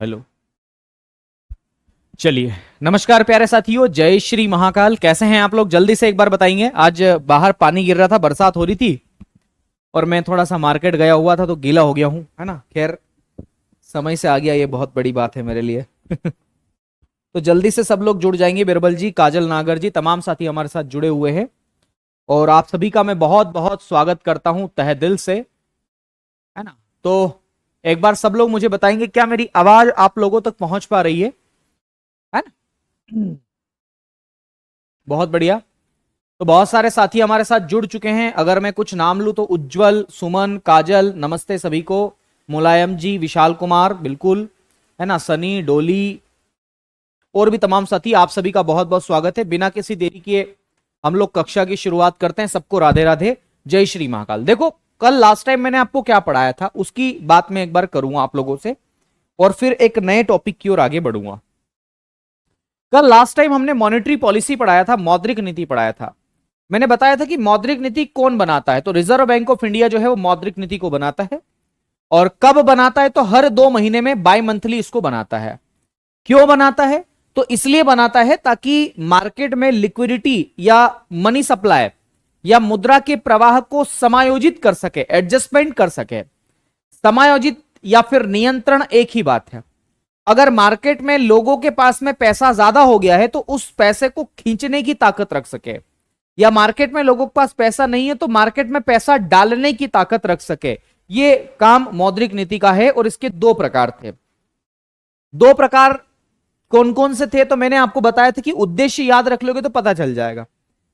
Hello. चलिए, नमस्कार प्यारे साथियों, जय श्री महाकाल। कैसे हैं आप लोग? जल्दी से एक बार बताएंगे। आज बाहर पानी गिर रहा था, बरसात हो रही थी और मैं थोड़ा सा मार्केट गया हुआ था तो गीला हो गया हूं, है ना। खैर, समय से आ गया, ये बहुत बड़ी बात है मेरे लिए। तो जल्दी से सब लोग जुड़ जाएंगे। बिरबल जी, काजल नागर जी, तमाम साथी हमारे साथ जुड़े हुए हैं और आप सभी का मैं बहुत बहुत स्वागत करता हूं तहे दिल से, है ना। तो एक बार सब लोग मुझे बताएंगे, क्या मेरी आवाज आप लोगों तक पहुंच पा रही है ना? बहुत बढ़िया। तो बहुत सारे साथी हमारे साथ जुड़ चुके हैं। अगर मैं कुछ नाम लूं तो उज्जवल, सुमन, काजल, नमस्ते सभी को। मुलायम जी, विशाल कुमार, बिल्कुल, है ना, सनी, डोली और भी तमाम साथी, आप सभी का बहुत बहुत स्वागत है। बिना किसी देरी किए हम लोग कक्षा की शुरुआत करते हैं। सबको राधे राधे, जय श्री महाकाल। देखो, कल लास्ट टाइम मैंने आपको क्या पढ़ाया था उसकी बात मैं एक बार करूंगा आप लोगों से और फिर एक नए टॉपिक की ओर आगे बढ़ूंगा। कल लास्ट टाइम हमने मॉनेटरी पॉलिसी पढ़ाया था, मौद्रिक नीति पढ़ाया था। मैंने बताया था कि मौद्रिक नीति कौन बनाता है, तो रिजर्व बैंक ऑफ इंडिया जो है वो मौद्रिक नीति को बनाता है। और कब बनाता है? तो हर 2 महीने में, बाई मंथली इसको बनाता है। क्यों बनाता है? तो इसलिए बनाता है ताकि मार्केट में लिक्विडिटी या मनी सप्लाई या मुद्रा के प्रवाह को समायोजित कर सके, एडजस्टमेंट कर सके। समायोजित या फिर नियंत्रण एक ही बात है। अगर मार्केट में लोगों के पास में पैसा ज्यादा हो गया है तो उस पैसे को खींचने की ताकत रख सके, या मार्केट में लोगों के पास पैसा नहीं है तो मार्केट में पैसा डालने की ताकत रख सके। ये काम मौद्रिक नीति का है और इसके 2 प्रकार थे। 2 प्रकार कौन कौन से थे? तो मैंने आपको बताया था कि उद्देश्य याद रख लोगे तो पता चल जाएगा।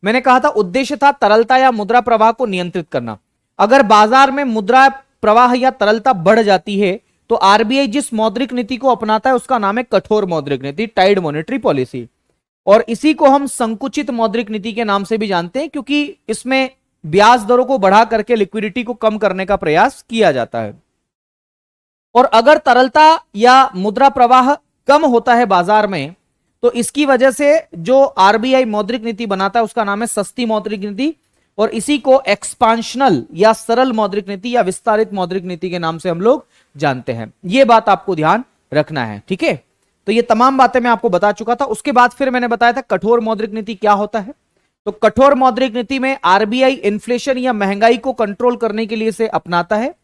मैंने कहा था उद्देश्य था तरलता या मुद्रा प्रवाह को नियंत्रित करना। अगर बाजार में मुद्रा प्रवाह या तरलता बढ़ जाती है तो आरबीआई जिस मौद्रिक नीति को अपनाता है उसका नाम है कठोर मौद्रिक नीति, टाइट मॉनेटरी पॉलिसी। और इसी को हम संकुचित मौद्रिक नीति के नाम से भी जानते हैं, क्योंकि इसमें ब्याज दरों को बढ़ा करके लिक्विडिटी को कम करने का प्रयास किया जाता है। और अगर तरलता या मुद्रा प्रवाह कम होता है बाजार में तो इसकी वजह से जो आरबीआई मौद्रिक नीति बनाता है उसका नाम है सस्ती मौद्रिक नीति, और इसी को एक्सपांशनल या सरल मौद्रिक नीति या विस्तारित मौद्रिक नीति के नाम से हम लोग जानते हैं। यह बात आपको ध्यान रखना है, ठीक है। तो ये तमाम बातें मैं आपको बता चुका था। उसके बाद फिर मैंने बताया था कठोर मौद्रिक नीति क्या होता है। तो कठोर मौद्रिक नीति में आरबीआई इन्फ्लेशन या महंगाई को कंट्रोल करने के लिए इसे अपनाता है।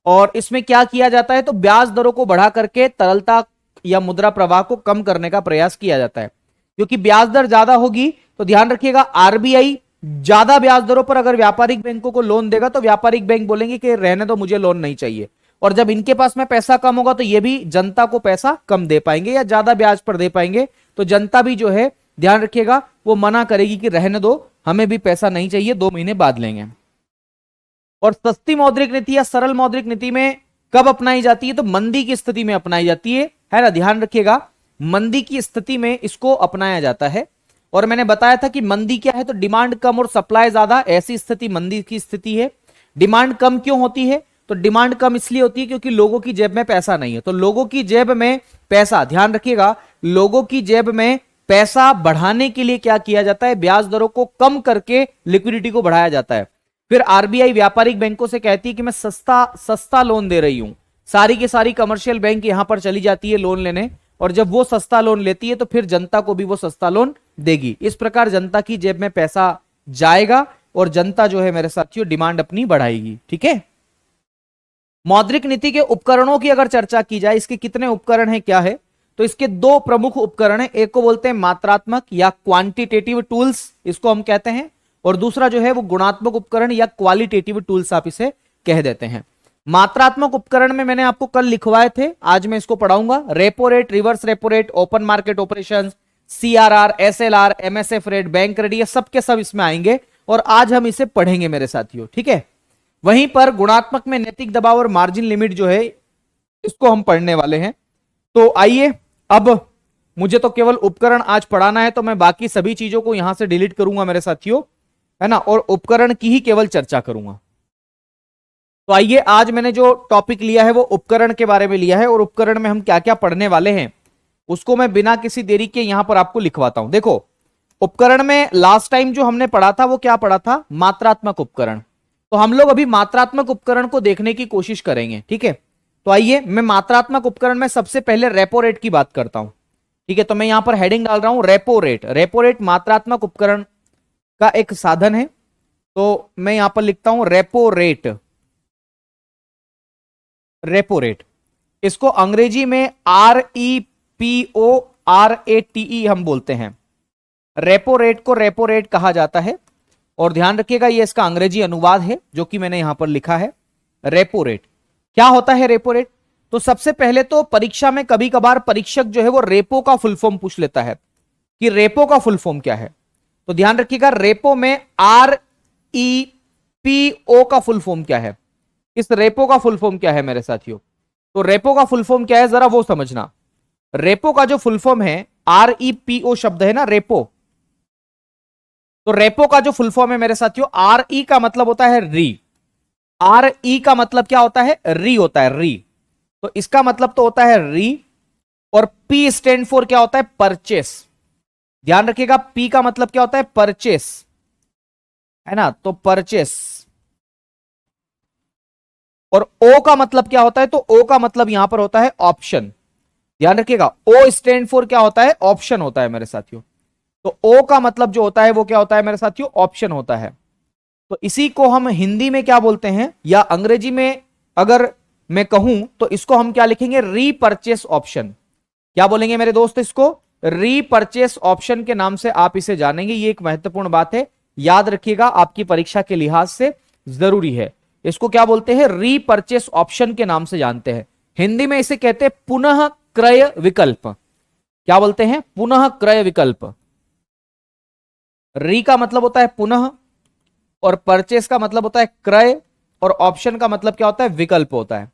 और इसमें क्या किया जाता है? तो ब्याज दरों को बढ़ा करके तरलता या मुद्रा प्रवाह को कम करने का प्रयास किया जाता है। क्योंकि ब्याज दर ज्यादा होगी तो ध्यान रखिएगा, आरबीआई ज्यादा ब्याज दरों पर अगर व्यापारिक बैंकों को लोन देगा तो व्यापारिक बैंक बोलेंगे कि रहने दो, मुझे लोन नहीं चाहिए। और जब इनके पास में पैसा कम होगा तो ये भी जनता को पैसा कम दे पाएंगे या ज्यादा ब्याज पर दे पाएंगे। तो जनता भी जो है, ध्यान रखिएगा, वो मना करेगी कि रहने दो, हमें भी पैसा नहीं चाहिए, 2 महीने बाद लेंगे। और सस्ती मौद्रिक नीति या सरल मौद्रिक नीति में कब अपनाई जाती है? तो मंदी की स्थिति में अपनाई जाती है ना। ध्यान रखिएगा, मंदी की स्थिति में इसको अपनाया जाता है। और मैंने बताया था कि मंदी क्या है? तो डिमांड कम और सप्लाई ज्यादा, ऐसी स्थिति मंदी की स्थिति है। डिमांड कम क्यों होती है? तो डिमांड कम इसलिए होती है क्योंकि लोगों की जेब में पैसा नहीं है। तो लोगों की जेब में पैसा, ध्यान रखिएगा, लोगों की जेब में पैसा बढ़ाने के लिए क्या किया जाता है? ब्याज दरों को कम करके लिक्विडिटी को बढ़ाया जाता है। फिर आरबीआई व्यापारिक बैंकों से कहती है कि मैं सस्ता लोन दे रही हूं। सारी की सारी कमर्शियल बैंक यहां पर चली जाती है लोन लेने, और जब वो सस्ता लोन लेती है तो फिर जनता को भी वो सस्ता लोन देगी। इस प्रकार जनता की जेब में पैसा जाएगा और जनता जो है मेरे साथियों डिमांड अपनी बढ़ाएगी, ठीक है। मौद्रिक नीति के उपकरणों की अगर चर्चा की जाए, इसके कितने उपकरण हैं, क्या है? तो इसके 2 प्रमुख उपकरण हैं। एक को बोलते हैं मात्रात्मक या क्वांटिटेटिव टूल्स, इसको हम कहते हैं, और दूसरा जो है वो गुणात्मक उपकरण या क्वालिटेटिव टूल्स आप इसे कह देते हैं। मात्रात्मक उपकरण में मैंने आपको कल लिखवाए थे, आज मैं इसको पढ़ाऊंगा। Repo rate, reverse repo rate, open market operations, CRR, SLR, MSF rate, bank credit, ये सब के सब इसमें आएंगे और आज हम इसे पढ़ेंगे मेरे साथियों, ठीक है। वहीं पर गुणात्मक में नैतिक दबाव और मार्जिन लिमिट जो है इसको हम पढ़ने वाले हैं। तो आइए, अब मुझे तो केवल उपकरण आज पढ़ाना है तो मैं बाकी सभी चीजों को यहां से डिलीट करूंगा मेरे साथियों, है ना, और उपकरण की ही केवल चर्चा करूंगा। तो आइए, आज मैंने जो टॉपिक लिया है वो उपकरण के बारे में लिया है, और उपकरण में हम क्या क्या पढ़ने वाले हैं उसको मैं बिना किसी देरी के यहां पर आपको लिखवाता हूं। देखो, उपकरण में लास्ट टाइम जो हमने पढ़ा था वो क्या पढ़ा था? मात्रात्मक उपकरण। तो हम लोग अभी मात्रात्मक उपकरण को देखने की कोशिश करेंगे, ठीक है। तो आइए मैं मात्रात्मक उपकरण में सबसे पहले रेपो रेट की बात करता हूं। ठीक है, तो मैं यहां पर हेडिंग डाल रहा हूं रेपो रेट। रेपो रेट मात्रात्मक उपकरण का एक साधन है, तो मैं यहां पर लिखता हूं रेपो रेट। रेपो रेट, इसको अंग्रेजी में REPO हम बोलते हैं। रेपो रेट को रेपो रेट कहा जाता है, और ध्यान रखिएगा ये इसका अंग्रेजी अनुवाद है जो कि मैंने यहां पर लिखा है। रेपो रेट क्या होता है? रेपो रेट, तो सबसे पहले तो परीक्षा में कभी कभार परीक्षक जो है वो रेपो का फुल फॉर्म पूछ लेता है कि रेपो का फुल फॉर्म क्या है। तो ध्यान रखिएगा रेपो में REPO का फुल फॉर्म क्या है, इस रेपो का फुल फॉर्म क्या है मेरे साथियों। तो रेपो का फुल फॉर्म क्या है जरा वो समझना। रेपो का जो फुल फॉर्म है, REPO शब्द है ना रेपो, तो रेपो का जो फुल फॉर्म है मेरे साथियों, RE का मतलब होता है री। RE का मतलब क्या होता है? री होता है, री। तो इसका मतलब तो होता है री, और P स्टैंड फॉर क्या होता है? परचेस। ध्यान रखिएगा P का मतलब क्या होता है? परचेस, है ना, तो परचेस। और O का मतलब क्या होता है? तो O का मतलब यहां पर होता है ऑप्शन। ध्यान रखिएगा O स्टैंड फॉर क्या होता है? ऑप्शन होता है मेरे साथियों। तो O का मतलब जो होता है वो क्या होता है मेरे साथियों? ऑप्शन होता है। तो इसी को हम हिंदी में क्या बोलते हैं, या अंग्रेजी में अगर मैं कहूं तो इसको हम क्या लिखेंगे? रीपरचेस ऑप्शन। क्या बोलेंगे मेरे दोस्त? इसको रीपरचेस ऑप्शन के नाम से आप इसे जानेंगे। ये एक महत्वपूर्ण बात है, याद रखिएगा, आपकी परीक्षा के लिहाज से जरूरी है। इसको क्या बोलते हैं? रीपरचेस ऑप्शन के नाम से जानते हैं। हिंदी में इसे कहते हैं पुनः क्रय विकल्प। क्या बोलते हैं? पुनः क्रय विकल्प। री का मतलब होता है पुनः, और परचेस का मतलब होता है क्रय, और ऑप्शन का मतलब क्या होता है? विकल्प होता है।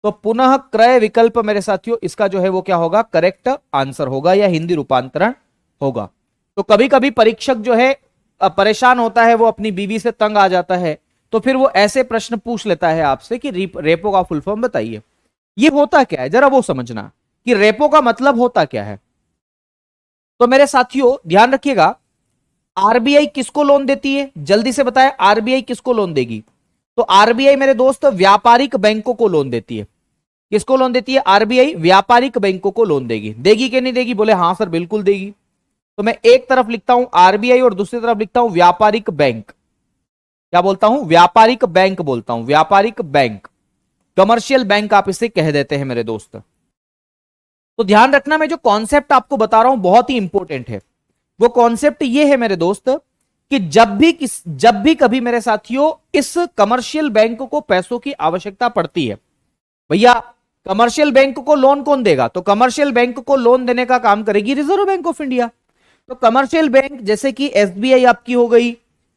तो पुनः क्रय विकल्प मेरे साथियों इसका जो है वो क्या होगा? करेक्ट आंसर होगा, या हिंदी रूपांतरण होगा। तो कभी कभी परीक्षक जो है परेशान होता है, वो अपनी बीवी से तंग आ जाता है, तो फिर वो ऐसे प्रश्न पूछ लेता है आपसे कि रेपो का फुल फॉर्म बताइए। ये होता क्या है जरा वो समझना, कि रेपो का मतलब होता क्या है। तो मेरे साथियों ध्यान रखिएगा, आरबीआई किसको लोन देती है? जल्दी से बताएं, आरबीआई किसको लोन देगी? तो आरबीआई मेरे दोस्त व्यापारिक बैंकों को लोन देती है। किसको लोन देती है? आरबीआई व्यापारिक बैंकों को लोन देगी। देगी कि नहीं देगी? बोले हाँ सर बिल्कुल देगी। तो मैं एक तरफ लिखता हूं आरबीआई और दूसरी तरफ लिखता हूं व्यापारिक बैंक। क्या बोलता हूं? व्यापारिक बैंक बोलता हूं, व्यापारिक बैंक। कमर्शियल बैंक आप इसे कह देते हैं मेरे दोस्त। तो ध्यान रखना, मैं जो कॉन्सेप्ट आपको बता रहा हूं बहुत ही इंपॉर्टेंट है। वो कॉन्सेप्ट ये है मेरे दोस्त कि जब भी कभी मेरे साथियों इस कमर्शियल बैंक को पैसों की आवश्यकता पड़ती है, भैया कमर्शियल बैंक को लोन कौन देगा? तो कमर्शियल बैंक को लोन देने का काम करेगी रिजर्व बैंक ऑफ इंडिया। तो कमर्शियल बैंक जैसे कि एसबीआई आपकी हो गई,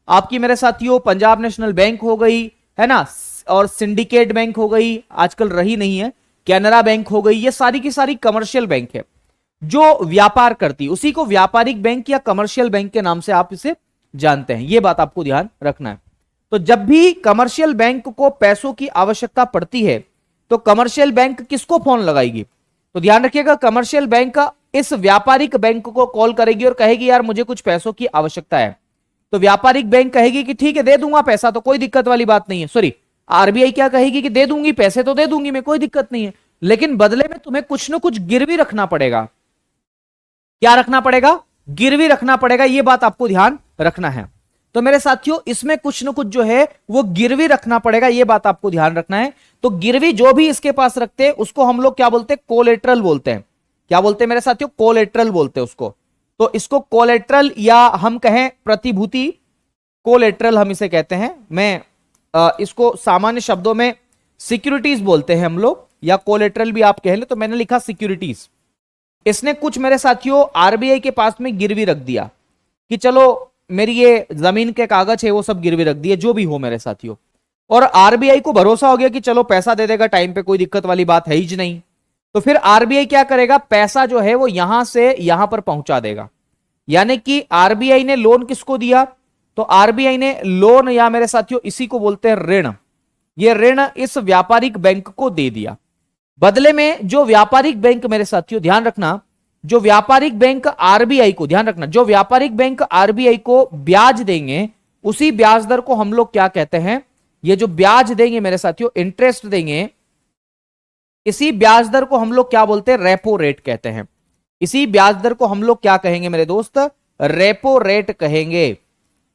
आपकी मेरे साथियों पंजाब नेशनल बैंक हो गई, है ना, और सिंडिकेट बैंक हो गई, आजकल रही नहीं है, कैनरा बैंक हो गई, ये सारी की सारी कमर्शियल बैंक है जो व्यापार करती, उसी को व्यापारिक बैंक या कमर्शियल बैंक के नाम से आप इसे जानते हैं। यह बात आपको ध्यान रखना है। तो जब भी कमर्शियल बैंक को पैसों की आवश्यकता पड़ती है तो कमर्शियल बैंक किसको फोन लगाएगी? तो ध्यान रखिएगा, कमर्शियल बैंक इस व्यापारिक बैंक को कॉल करेगी और कहेगी यार मुझे कुछ पैसों की आवश्यकता है। तो व्यापारिक बैंक कहेगी कि ठीक है दे दूंगा पैसा, तो कोई दिक्कत वाली बात नहीं है। सॉरी, आरबीआई क्या कहेगी कि दे दूंगी पैसे, तो दे दूंगी मैं, कोई दिक्कत नहीं है, लेकिन बदले में तुम्हें कुछ ना कुछ गिरवी रखना पड़ेगा। क्या रखना पड़ेगा? गिरवी रखना पड़ेगा। यह बात आपको ध्यान रखना है। तो मेरे साथियों इसमें कुछ ना कुछ जो है वो गिरवी रखना पड़ेगा, यह बात आपको ध्यान रखना है। तो गिरवी जो भी इसके पास रखते हैं उसको हम लोग क्या बोलते हैं? कोलेट्रल बोलते हैं। क्या बोलते हैं मेरे साथियों? कोलेट्रल बोलते हैं उसको। तो इसको कोलेट्रल या हम कहें प्रतिभूति, कोलेट्रल हम इसे कहते हैं। मैं इसको सामान्य शब्दों में सिक्योरिटीज बोलते हैं हम लोग, या कोलेट्रल भी आप कह ले। तो मैंने लिखा सिक्योरिटीज। इसने कुछ मेरे साथियों आरबीआई के पास में गिरवी रख दिया कि चलो मेरी ये जमीन के कागज है वो सब गिरवी रख दिए, जो भी हो मेरे साथियों, और आरबीआई को भरोसा हो गया कि चलो पैसा दे देगा टाइम पे, कोई दिक्कत वाली बात है ही नहीं। तो फिर आरबीआई क्या करेगा? पैसा जो है वो यहां से यहां पर पहुंचा देगा। यानी कि आरबीआई ने लोन किसको दिया? तो आरबीआई ने लोन, या मेरे साथियों इसी को बोलते हैं ऋण, ये ऋण इस व्यापारिक बैंक को दे दिया। बदले में जो व्यापारिक बैंक, मेरे साथियों ध्यान रखना, जो व्यापारिक बैंक आरबीआई को, ध्यान रखना, जो व्यापारिक बैंक आरबीआई को ब्याज देंगे उसी ब्याज दर को हम लोग क्या कहते हैं? ये जो ब्याज देंगे मेरे साथियों, इंटरेस्ट देंगे, इसी ब्याज दर को हम लोग क्या बोलते हैं? रेपो रेट कहते हैं। इसी ब्याज दर को हम लोग क्या कहेंगे मेरे दोस्त? रेपो रेट कहेंगे।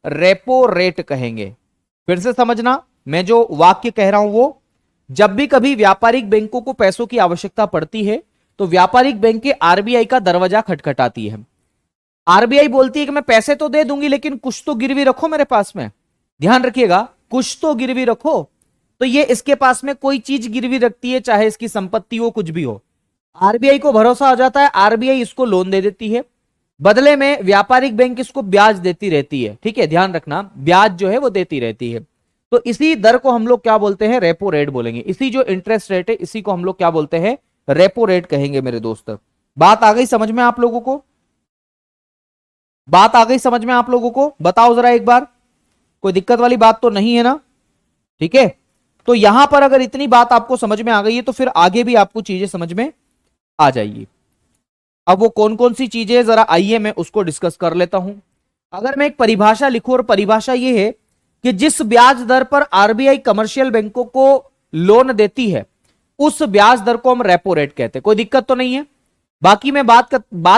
रेपो रेट कहेंगे। फिर से समझना, मैं जो वाक्य कह रहा हूं वो, जब भी कभी व्यापारिक बैंकों को पैसों की आवश्यकता पड़ती है तो व्यापारिक बैंक आरबीआई का दरवाजा खटखटाती है। आरबीआई बोलती है कि मैं पैसे तो दे दूंगी लेकिन कुछ तो गिरवी रखो मेरे पास में। ध्यान रखिएगा, कुछ तो गिरवी रखो। तो ये इसके पास में कोई चीज गिरवी रखती है, चाहे इसकी संपत्ति हो, कुछ भी हो। आरबीआई को भरोसा हो जाता है, आरबीआई इसको लोन दे देती है, बदले में व्यापारिक बैंक इसको ब्याज देती रहती है। ठीक है, ध्यान रखना, ब्याज जो है वो देती रहती है। तो इसी दर को हम लोग क्या बोलते हैं? रेपो रेट बोलेंगे। इसी जो इंटरेस्ट रेट है इसी को हम लोग क्या बोलते हैं? रेपो रेट कहेंगे मेरे दोस्त। बात आ गई समझ में आप लोगों को? बात आ गई समझ में आप लोगों को? बताओ जरा एक बार, कोई दिक्कत वाली बात तो नहीं है ना? ठीक है, तो यहां पर अगर इतनी बात आपको समझ में आ गई है तो फिर आगे भी आपको चीजें समझ में आ जाएगी। अब वो कौन कौन सी चीजें जरा आइए मैं उसको डिस्कस कर लेता हूं। अगर मैं एक परिभाषा लिखूं, और परिभाषा ये है कि जिस ब्याज दर पर आरबीआई कमर्शियल बैंकों को लोन देती है उस ब्याज दर को हम रेपो रेट कहते हैं। कोई दिक्कत तो नहीं है? बाकी मैं बात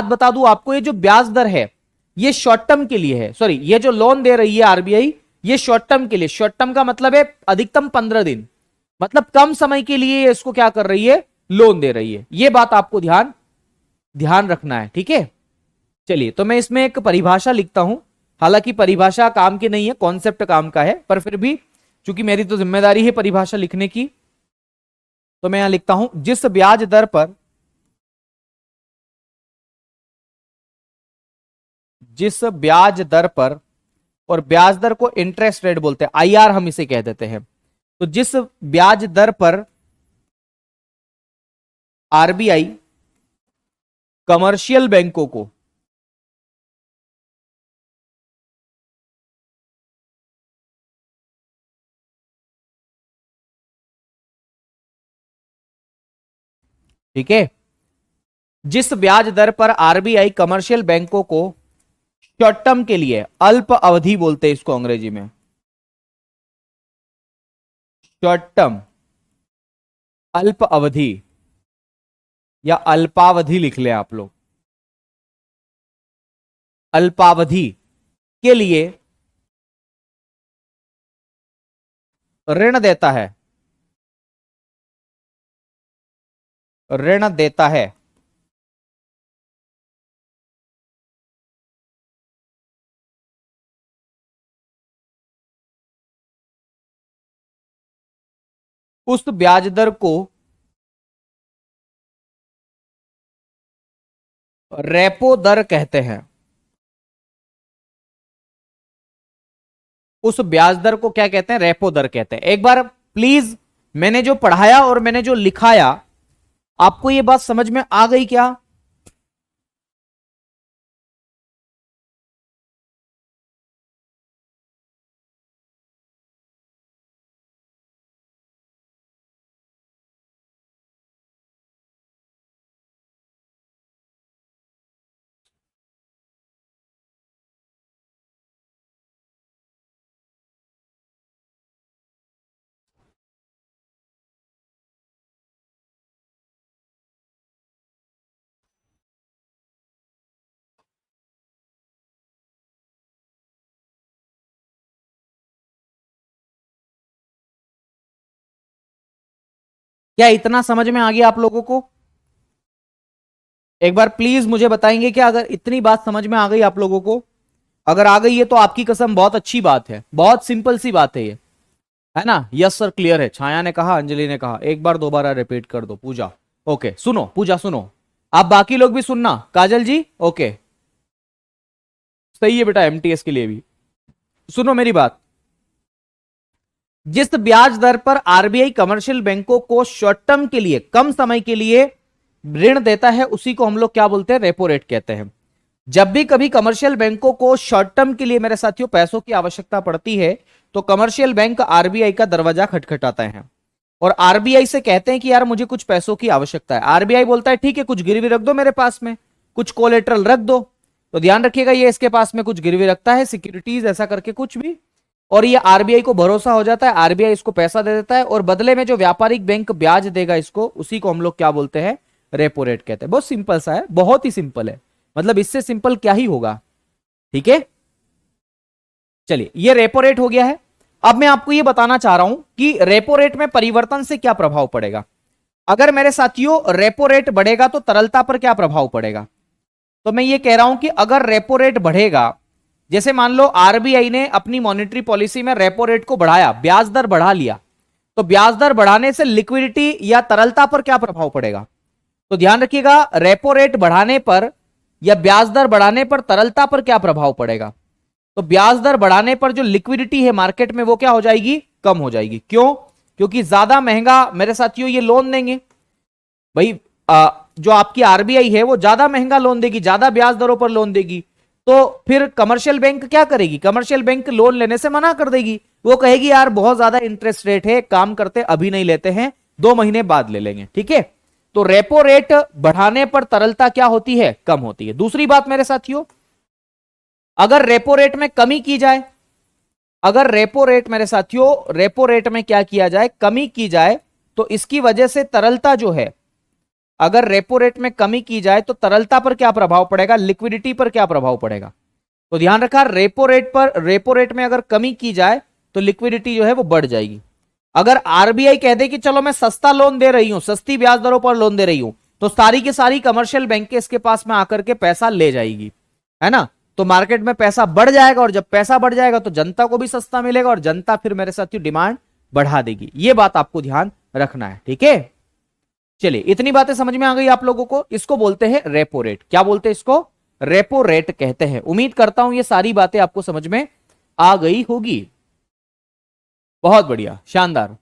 बता दूं आपको, ये जो ब्याज दर है ये शॉर्ट टर्म के लिए है। सॉरी, ये जो लोन दे रही है आरबीआई ये शॉर्ट टर्म के लिए। शॉर्ट टर्म का मतलब है अधिकतम 15 दिन, मतलब कम समय के लिए इसको क्या कर रही है? लोन दे रही है। ये बात आपको ध्यान रखना है। ठीक है, चलिए, तो मैं इसमें एक परिभाषा लिखता हूं। हालांकि परिभाषा काम की नहीं है, कॉन्सेप्ट काम का है, पर फिर भी चूंकि मेरी तो जिम्मेदारी है परिभाषा लिखने की, तो मैं यहां लिखता हूं जिस ब्याज दर पर और ब्याज दर को इंटरेस्ट रेट बोलते हैं, आईआर हम इसे कह देते हैं। तो जिस ब्याज दर पर आरबीआई कमर्शियल बैंकों को ठीक है, जिस ब्याज दर पर आरबीआई कमर्शियल बैंकों को शॉर्ट टर्म के लिए, अल्प अवधि बोलते हैं इसको अंग्रेजी में, शॉर्ट टर्म, अल्प अवधि या अल्पावधि लिख ले आप लोग, अल्पावधि के लिए ऋण देता है, ऋण देता है, उस ब्याज दर को रेपो दर कहते हैं। उस ब्याज दर को क्या कहते हैं? रेपो दर कहते हैं। एक बार प्लीज, मैंने जो पढ़ाया और मैंने जो लिखाया, आपको ये बात समझ में आ गई क्या? क्या इतना समझ में आ गया आप लोगों को? एक बार प्लीज मुझे बताएंगे क्या अगर इतनी बात समझ में आ गई आप लोगों को? अगर आ गई है तो आपकी कसम बहुत अच्छी बात है, बहुत सिंपल सी बात है ये, है ना? यस सर, क्लियर है, छाया ने कहा, अंजलि ने कहा। एक बार दोबारा रिपीट कर दो पूजा। ओके, सुनो पूजा, सुनो, आप बाकी लोग भी सुनना। काजल जी, ओके, सही है बेटा, एमटीएस के लिए भी सुनो मेरी बात। जिस ब्याज दर पर आरबीआई कमर्शियल बैंकों को शॉर्ट टर्म के लिए, कम समय के लिए ऋण देता है उसी को हम लोग क्या बोलते हैं? रेपो रेट कहते हैं। जब भी कभी कमर्शियल बैंकों को शॉर्ट टर्म के लिए मेरे साथियों पैसों की आवश्यकता पड़ती है तो कमर्शियल बैंक आरबीआई का दरवाजा खटखटाते हैं और आरबीआई से कहते हैं कि यार मुझे कुछ पैसों की आवश्यकता है। आरबीआई बोलता है ठीक है, कुछ गिरवी रख दो मेरे पास में, कुछ कोलेट्रल रख दो। तो ध्यान रखिएगा, ये इसके पास में कुछ गिरवी रखता है, सिक्योरिटीज ऐसा करके कुछ भी, और ये आरबीआई को भरोसा हो जाता है, आरबीआई इसको पैसा दे देता है और बदले में जो व्यापारिक बैंक ब्याज देगा इसको, उसी को हम लोग क्या बोलते हैं, रेपो रेट कहते हैं। बहुत सिंपल सा है, बहुत ही सिंपल है, मतलब इससे सिंपल क्या ही होगा। ठीक है, चलिए ये रेपो रेट हो गया है। अब मैं आपको ये बताना चाह रहा हूं कि रेपो रेट में परिवर्तन से क्या प्रभाव पड़ेगा। अगर मेरे साथियों रेपो रेट बढ़ेगा तो तरलता पर क्या प्रभाव पड़ेगा। तो मैं ये कह रहा हूं कि अगर रेपो रेट बढ़ेगा, जैसे मान लो आरबीआई ने अपनी मॉनेटरी पॉलिसी में रेपो रेट को बढ़ाया, ब्याज दर बढ़ा लिया, तो ब्याज दर बढ़ाने से लिक्विडिटी या तरलता पर क्या प्रभाव पड़ेगा। तो ध्यान रखिएगा, रेपो रेट बढ़ाने पर या ब्याज दर बढ़ाने पर तरलता पर क्या प्रभाव पड़ेगा। तो ब्याज दर बढ़ाने पर जो लिक्विडिटी है मार्केट में वो क्या हो जाएगी, कम हो जाएगी। क्यों, क्योंकि ज्यादा महंगा मेरे साथियों ये लोन देंगे भाई। जो आपकी आरबीआई है वो ज्यादा महंगा लोन देगी, ज्यादा ब्याज दरों पर लोन देगी, तो फिर कमर्शियल बैंक क्या करेगी, कमर्शियल बैंक लोन लेने से मना कर देगी। वो कहेगी यार बहुत ज्यादा इंटरेस्ट रेट है, काम करते अभी नहीं लेते हैं, 2 महीने बाद ले लेंगे। ठीक है, तो रेपो रेट बढ़ाने पर तरलता क्या होती है, कम होती है। दूसरी बात मेरे साथियों, अगर रेपो रेट में कमी की जाए, अगर रेपो रेट मेरे साथियों, रेपो रेट में क्या किया जाए, कमी की जाए, तो इसकी वजह से तरलता जो है, अगर रेपो रेट में कमी की जाए तो तरलता पर क्या प्रभाव पड़ेगा, लिक्विडिटी पर क्या प्रभाव पड़ेगा। तो ध्यान रखा, रेपो रेट पर, रेपो रेट में अगर कमी की जाए तो लिक्विडिटी जो है वो बढ़ जाएगी। अगर आरबीआई कह दे कि चलो मैं सस्ता लोन दे रही हूं, सस्ती ब्याज दरों पर लोन दे रही हूं, तो सारी की सारी कमर्शियल बैंक इसके पास में आकर के पैसा ले जाएगी, है ना। तो मार्केट में पैसा बढ़ जाएगा और जब पैसा बढ़ जाएगा तो जनता को भी सस्ता मिलेगा और जनता फिर मेरे साथियों डिमांड बढ़ा देगी। ये बात आपको ध्यान रखना है। ठीक है, चलिए इतनी बातें समझ में आ गई आप लोगों को। इसको बोलते हैं रेपो रेट। क्या बोलते हैं इसको, रेपो रेट कहते हैं। उम्मीद करता हूं ये सारी बातें आपको समझ में आ गई होगी। बहुत बढ़िया, शानदार।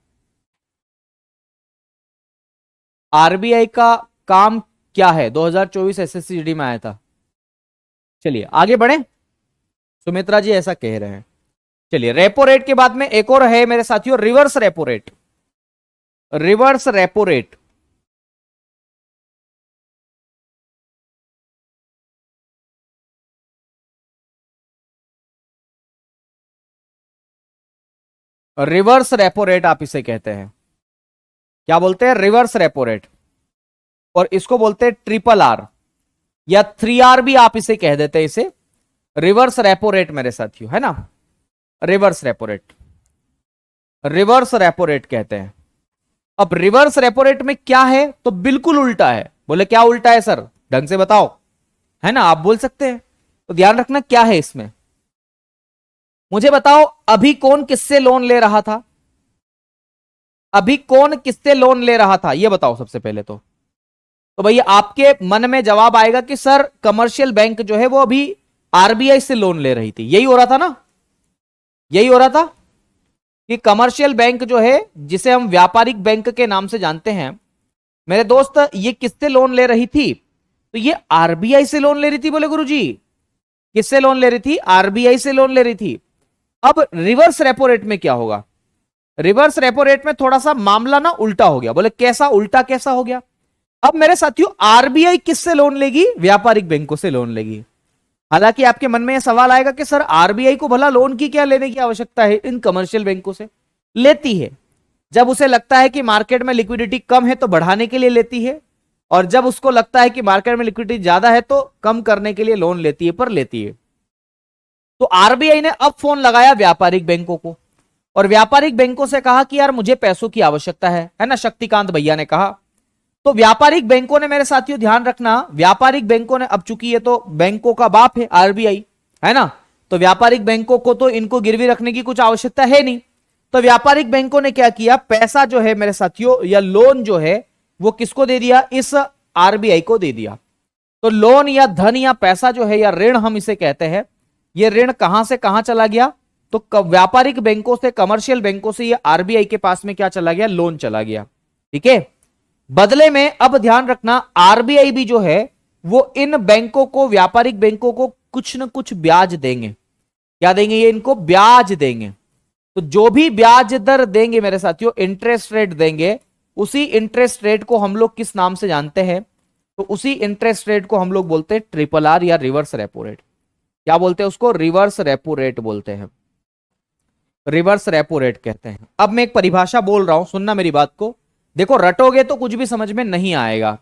आरबीआई का काम क्या है, 2024 एसएससी में आया था। चलिए आगे बढ़े, सुमित्रा जी ऐसा कह रहे हैं। चलिए रेपो रेट के बाद में एक और है मेरे साथियों, reverse repo rate. Reverse repo rate, reverse repo rate आप इसे कहते हैं। क्या बोलते हैं, रिवर्स रेपो रेट। और इसको बोलते हैं ट्रिपल आर या 3R भी आप इसे कह देते हैं, इसे रिवर्स रेपो रेट मेरे साथियों, है ना। Reverse repo rate, reverse repo rate कहते हैं। अब रिवर्स रेपो रेट में क्या है, तो बिल्कुल उल्टा है। बोले क्या उल्टा है सर, ढंग से बताओ, है ना, आप बोल सकते हैं। तो ध्यान रखना क्या है इसमें, मुझे बताओ अभी कौन किससे लोन ले रहा था, अभी कौन किससे लोन ले रहा था, ये बताओ सबसे पहले तो भैया आपके मन में जवाब आएगा कि सर कमर्शियल बैंक जो है वो अभी आरबीआई से लोन ले रही थी। यही हो रहा था ना, यही हो रहा था कि कमर्शियल बैंक जो है, जिसे हम व्यापारिक बैंक के नाम से जानते हैं मेरे दोस्त, ये किससे लोन ले रही थी, तो ये आरबीआई से लोन ले रही थी। बोले गुरुजी किससे लोन ले रही थी, आरबीआई से लोन ले रही थी। अब रिवर्स रेपो रेट में क्या होगा, रिवर्स रेपो रेट में थोड़ा सा मामला ना उल्टा हो गया। बोले कैसा उल्टा, कैसा हो गया। अब मेरे साथियों आरबीआई किससे लोन लेगी, व्यापारिक बैंकों से लोन लेगी। हालांकि आपके मन में यह सवाल आएगा कि सर आरबीआई को भला लोन की क्या लेने की आवश्यकता है, इन कमर्शियल बैंकों से लेती है जब उसे लगता है कि मार्केट में लिक्विडिटी कम है तो बढ़ाने के लिए लेती है, और जब उसको लगता है कि मार्केट में लिक्विडिटी ज्यादा है तो कम करने के लिए लोन लेती है, पर लेती है। तो आरबीआई ने अब फोन लगाया व्यापारिक बैंकों को और व्यापारिक बैंकों से कहा कि यार मुझे पैसों की आवश्यकता है ना, शक्तिकांत भैया ने कहा। तो व्यापारिक बैंकों ने मेरे साथियों ध्यान रखना, व्यापारिक बैंकों ने, अब चूंकि ये तो बैंकों का बाप है आरबीआई, है ना, तो व्यापारिक बैंकों को तो इनको गिरवी रखने की कुछ आवश्यकता है नहीं। तो व्यापारिक बैंकों ने क्या किया, पैसा जो है मेरे साथियों या लोन जो है वो किसको दे दिया, इस आरबीआई को दे दिया। तो लोन या धन या पैसा जो है या ऋण हम इसे कहते हैं, ये ऋण कहां से कहां चला गया, तो व्यापारिक बैंकों से, कमर्शियल बैंकों से ये आरबीआई के पास में क्या चला गया, लोन चला गया। ठीक है, बदले में अब ध्यान रखना आरबीआई भी जो है वो इन बैंकों को, व्यापारिक बैंकों को कुछ न कुछ ब्याज देंगे। क्या देंगे, ये इनको ब्याज देंगे। तो जो भी ब्याज दर देंगे मेरे साथियों, इंटरेस्ट रेट देंगे, उसी इंटरेस्ट रेट को हम लोग किस नाम से जानते हैं, तो उसी इंटरेस्ट रेट को हम लोग बोलते हैं ट्रिपल आर या रिवर्स रेपो रेट। क्या बोलते हैं उसको, रिवर्स रेपो रेट बोलते हैं। रिवर्स रेपो रेट कहते हैं। अब मैं एक परिभाषा बोल रहा हूं, सुनना मेरी बात को। देखो, रटोगे तो कुछ भी समझ में नहीं आएगा,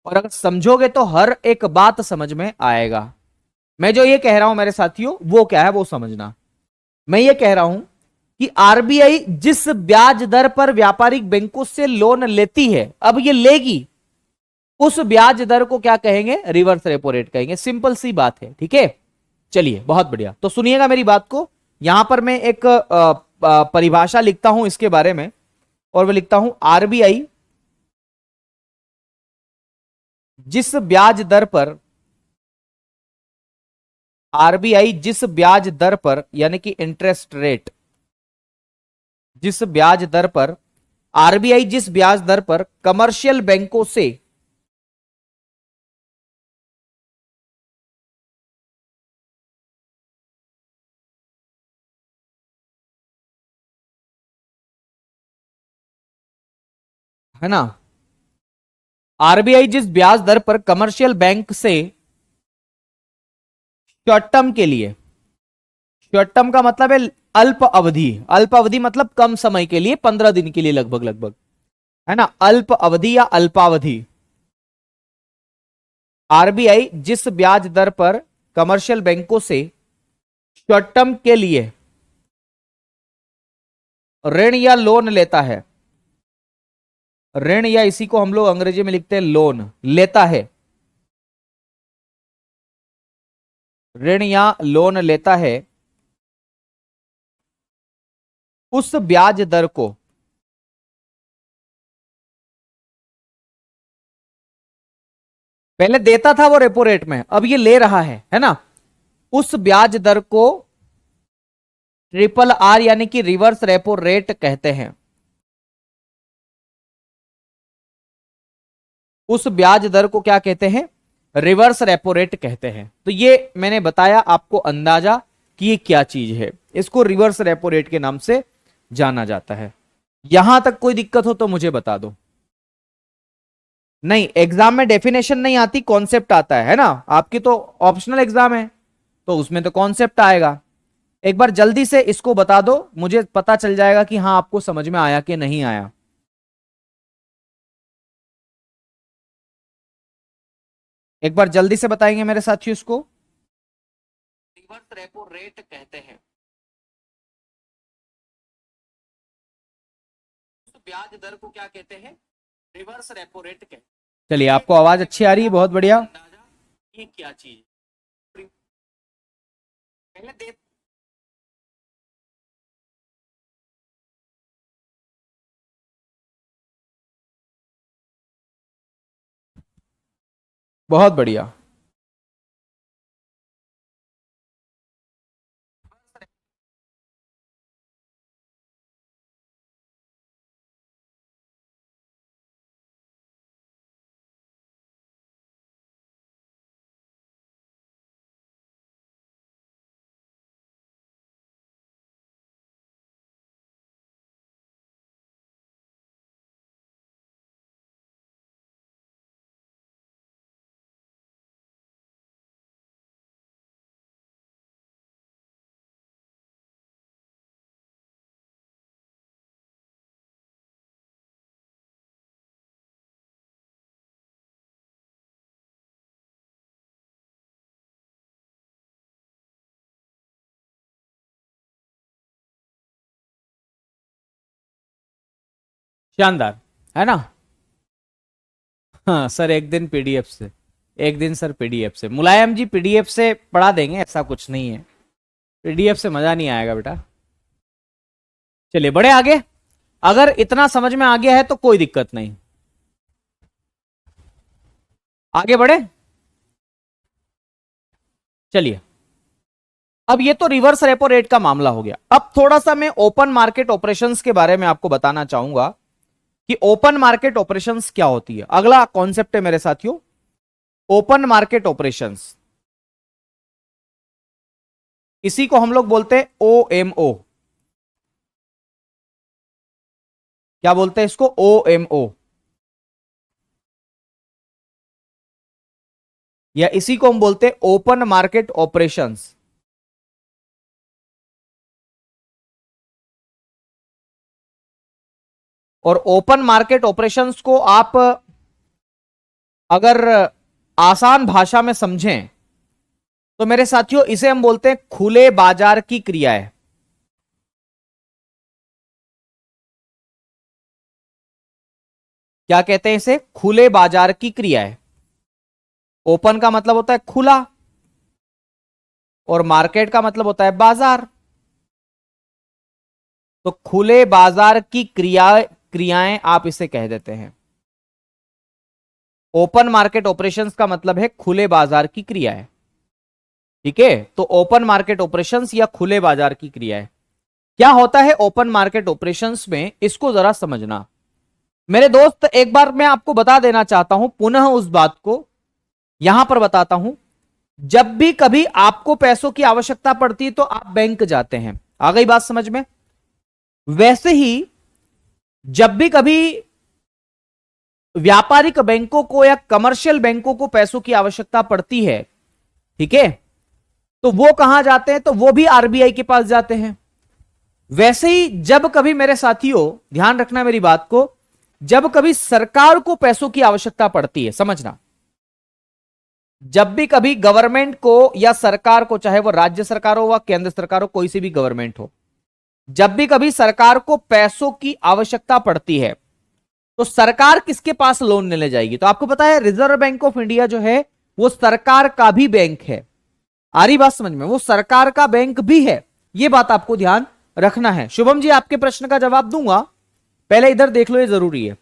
और अगर समझोगे तो हर एक बात समझ में आएगा। मैं जो ये कह रहा हूं मेरे साथियों, वो क्या है वो समझना। मैं ये कह रहा हूं कि आरबीआई जिस ब्याज दर पर व्यापारिक बैंकों से लोन लेती है, अब ये लेगी, उस ब्याज दर को क्या कहेंगे? रिवर्स रेपो रेट कहेंगे। सिंपल सी बात है, ठीक है। चलिए, बहुत बढ़िया। तो सुनिएगा मेरी बात को। यहां पर मैं एक परिभाषा लिखता हूं इसके बारे में, और मैं लिखता हूं आरबीआई जिस ब्याज दर पर आरबीआई जिस ब्याज दर पर, यानी कि इंटरेस्ट रेट, जिस ब्याज दर पर आरबीआई जिस ब्याज दर पर कमर्शियल बैंकों से है ना, आरबीआई जिस ब्याज दर पर कमर्शियल बैंक से शॉर्ट टर्म के लिए, शॉर्ट टर्म का मतलब है अल्प अवधि, अल्प अवधि मतलब कम समय के लिए, 15 दिन के लिए लगभग लगभग, है ना, अल्प अवधि या अल्पावधि। आरबीआई जिस ब्याज दर पर कमर्शियल बैंकों से शॉर्ट टर्म के लिए ऋण या लोन लेता है, ऋण या इसी को हम लोग अंग्रेजी में लिखते हैं लोन, लेता है, ऋण या लोन लेता है, उस ब्याज दर को पहले देता था वो रेपो रेट में, अब ये ले रहा है ना, उस ब्याज दर को ट्रिपल आर यानी कि रिवर्स रेपो रेट कहते हैं। उस ब्याज दर को क्या कहते हैं? रिवर्स रेपो रेट कहते हैं। तो ये मैंने बताया आपको अंदाजा कि ये क्या चीज है, इसको रिवर्स रेपो रेट के नाम से जाना जाता है। यहां तक कोई दिक्कत हो तो मुझे बता दो। नहीं, एग्जाम में डेफिनेशन नहीं आती, कॉन्सेप्ट आता है ना। आपकी तो ऑप्शनल एग्जाम है, तो उसमें तो कॉन्सेप्ट आएगा। एक बार जल्दी से इसको बता दो, मुझे पता चल जाएगा कि हाँ आपको समझ में आया कि नहीं आया। एक बार जल्दी से बताएंगे मेरे साथियों इसको। रिवर्स रेपो रेट कहते हैं उस ब्याज दर को क्या कहते हैं? रिवर्स रेपो रेट कहते हैं। चलिए, आपको आवाज अच्छी आ रही है, बहुत बढ़िया। ये क्या चीज पहले दे, बहुत बढ़िया। शानदार, है ना। हाँ सर, एक दिन पीडीएफ से, एक दिन सर पीडीएफ से, मुलायम जी पीडीएफ से पढ़ा देंगे, ऐसा कुछ नहीं है। पीडीएफ से मजा नहीं आएगा बेटा। चलिए, बड़े आगे। अगर इतना समझ में आ गया है तो कोई दिक्कत नहीं, आगे बढ़े। चलिए, अब ये तो रिवर्स रेपो रेट का मामला हो गया। अब थोड़ा सा मैं ओपन मार्केट ऑपरेशंस के बारे में आपको बताना चाहूंगा कि ओपन मार्केट ऑपरेशंस क्या होती है। अगला कॉन्सेप्ट है मेरे साथियों, ओपन मार्केट ऑपरेशंस। इसी को हम लोग बोलते हैं ओएमओ। क्या बोलते हैं इसको? ओएमओ, या इसी को हम बोलते हैं ओपन मार्केट ऑपरेशंस। और ओपन मार्केट ऑपरेशंस को आप अगर आसान भाषा में समझें तो मेरे साथियों इसे हम बोलते हैं खुले बाजार की क्रियाएं। क्या कहते हैं इसे? खुले बाजार की क्रियाएं। ओपन का मतलब होता है खुला और मार्केट का मतलब होता है बाजार। तो खुले बाजार की क्रियाएं आप इसे कह देते हैं। ओपन मार्केट ऑपरेशंस का मतलब है खुले बाजार की क्रियाएं। ठीक है, तो ओपन मार्केट ऑपरेशंस या खुले बाजार की क्रियाएं क्या होता है ओपन मार्केट ऑपरेशंस में, इसको जरा समझना मेरे दोस्त। एक बार मैं आपको बता देना चाहता हूं पुनः उस बात को, यहां पर बताता हूं। जब भी कभी आपको पैसों की आवश्यकता पड़ती है तो आप बैंक जाते हैं, आ गई बात समझ में? वैसे ही जब भी कभी व्यापारिक बैंकों को या कमर्शियल बैंकों को पैसों की आवश्यकता पड़ती है, ठीक है, तो वो कहां जाते हैं? तो वो भी आरबीआई के पास जाते हैं। वैसे ही जब कभी मेरे साथियों, ध्यान रखना मेरी बात को, जब कभी सरकार को पैसों की आवश्यकता पड़ती है, समझना, जब भी कभी गवर्नमेंट को या सरकार को, चाहे वो राज्य सरकार हो व केंद्र सरकार हो, कोई सी भी गवर्नमेंट हो, जब भी कभी सरकार को पैसों की आवश्यकता पड़ती है तो सरकार किसके पास लोन लेने जाएगी? तो आपको पता है रिजर्व बैंक ऑफ इंडिया जो है वो सरकार का भी बैंक है। आ रही बात समझ में? वो सरकार का बैंक भी है, ये बात आपको ध्यान रखना है। शुभम जी आपके प्रश्न का जवाब दूंगा, पहले इधर देख लो, ये जरूरी है।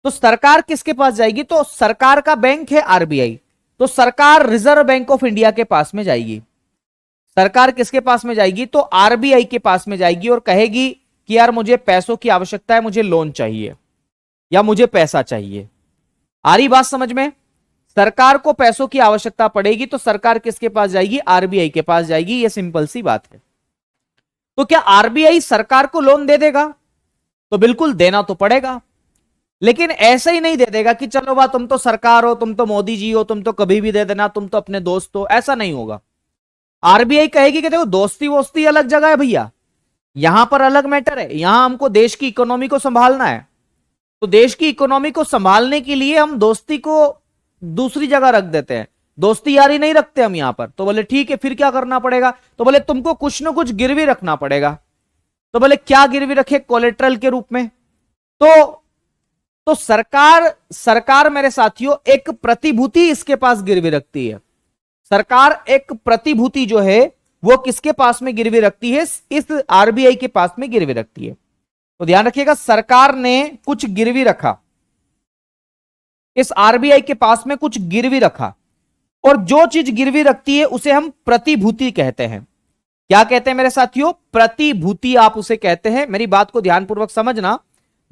तो सरकार किसके पास जाएगी? तो सरकार का बैंक है आरबीआई, तो सरकार रिजर्व बैंक ऑफ इंडिया के पास में जाएगी। सरकार किसके पास में जाएगी? तो आरबीआई के पास में जाएगी और कहेगी कि यार मुझे पैसों की आवश्यकता है, मुझे लोन चाहिए या मुझे पैसा चाहिए। आ रही बात समझ में? सरकार को पैसों की आवश्यकता पड़ेगी तो सरकार किसके पास जाएगी? आरबीआई के पास जाएगी। यह सिंपल सी बात है। तो क्या आरबीआई सरकार को लोन दे देगा? तो बिल्कुल देना तो पड़ेगा, लेकिन ऐसे ही नहीं दे देगा कि चलो बा तुम तो सरकार हो, तुम तो मोदी जी हो, तुम तो कभी भी दे देना, तुम तो अपने दोस्त हो। ऐसा नहीं होगा। आरबीआई कहेगी कि देखो दोस्ती वोस्ती अलग जगह है भैया, यहां पर अलग मैटर है, यहां हमको देश की इकोनॉमी को संभालना है। तो देश की इकोनॉमी को संभालने के लिए हम दोस्ती को दूसरी जगह रख देते हैं, दोस्ती यारी नहीं रखते हम यहां पर। तो बोले ठीक है, फिर क्या करना पड़ेगा? तो बोले तुमको कुछ ना कुछ गिरवी रखना पड़ेगा। तो बोले क्या गिरवी रखे? कोलेट्रल के रूप में। तो सरकार मेरे साथियों एक प्रतिभूति इसके पास गिरवी रखती है। सरकार एक प्रतिभूति जो है वो किसके पास में गिरवी रखती है? इस आरबीआई के पास में गिरवी रखती है। तो ध्यान रखिएगा, सरकार ने कुछ गिरवी रखा, इस आरबीआई के पास में कुछ गिरवी रखा, और जो चीज गिरवी रखती है उसे हम प्रतिभूति कहते हैं। क्या कहते हैं मेरे साथियों? प्रतिभूति आप उसे कहते हैं। मेरी बात को ध्यानपूर्वक समझना,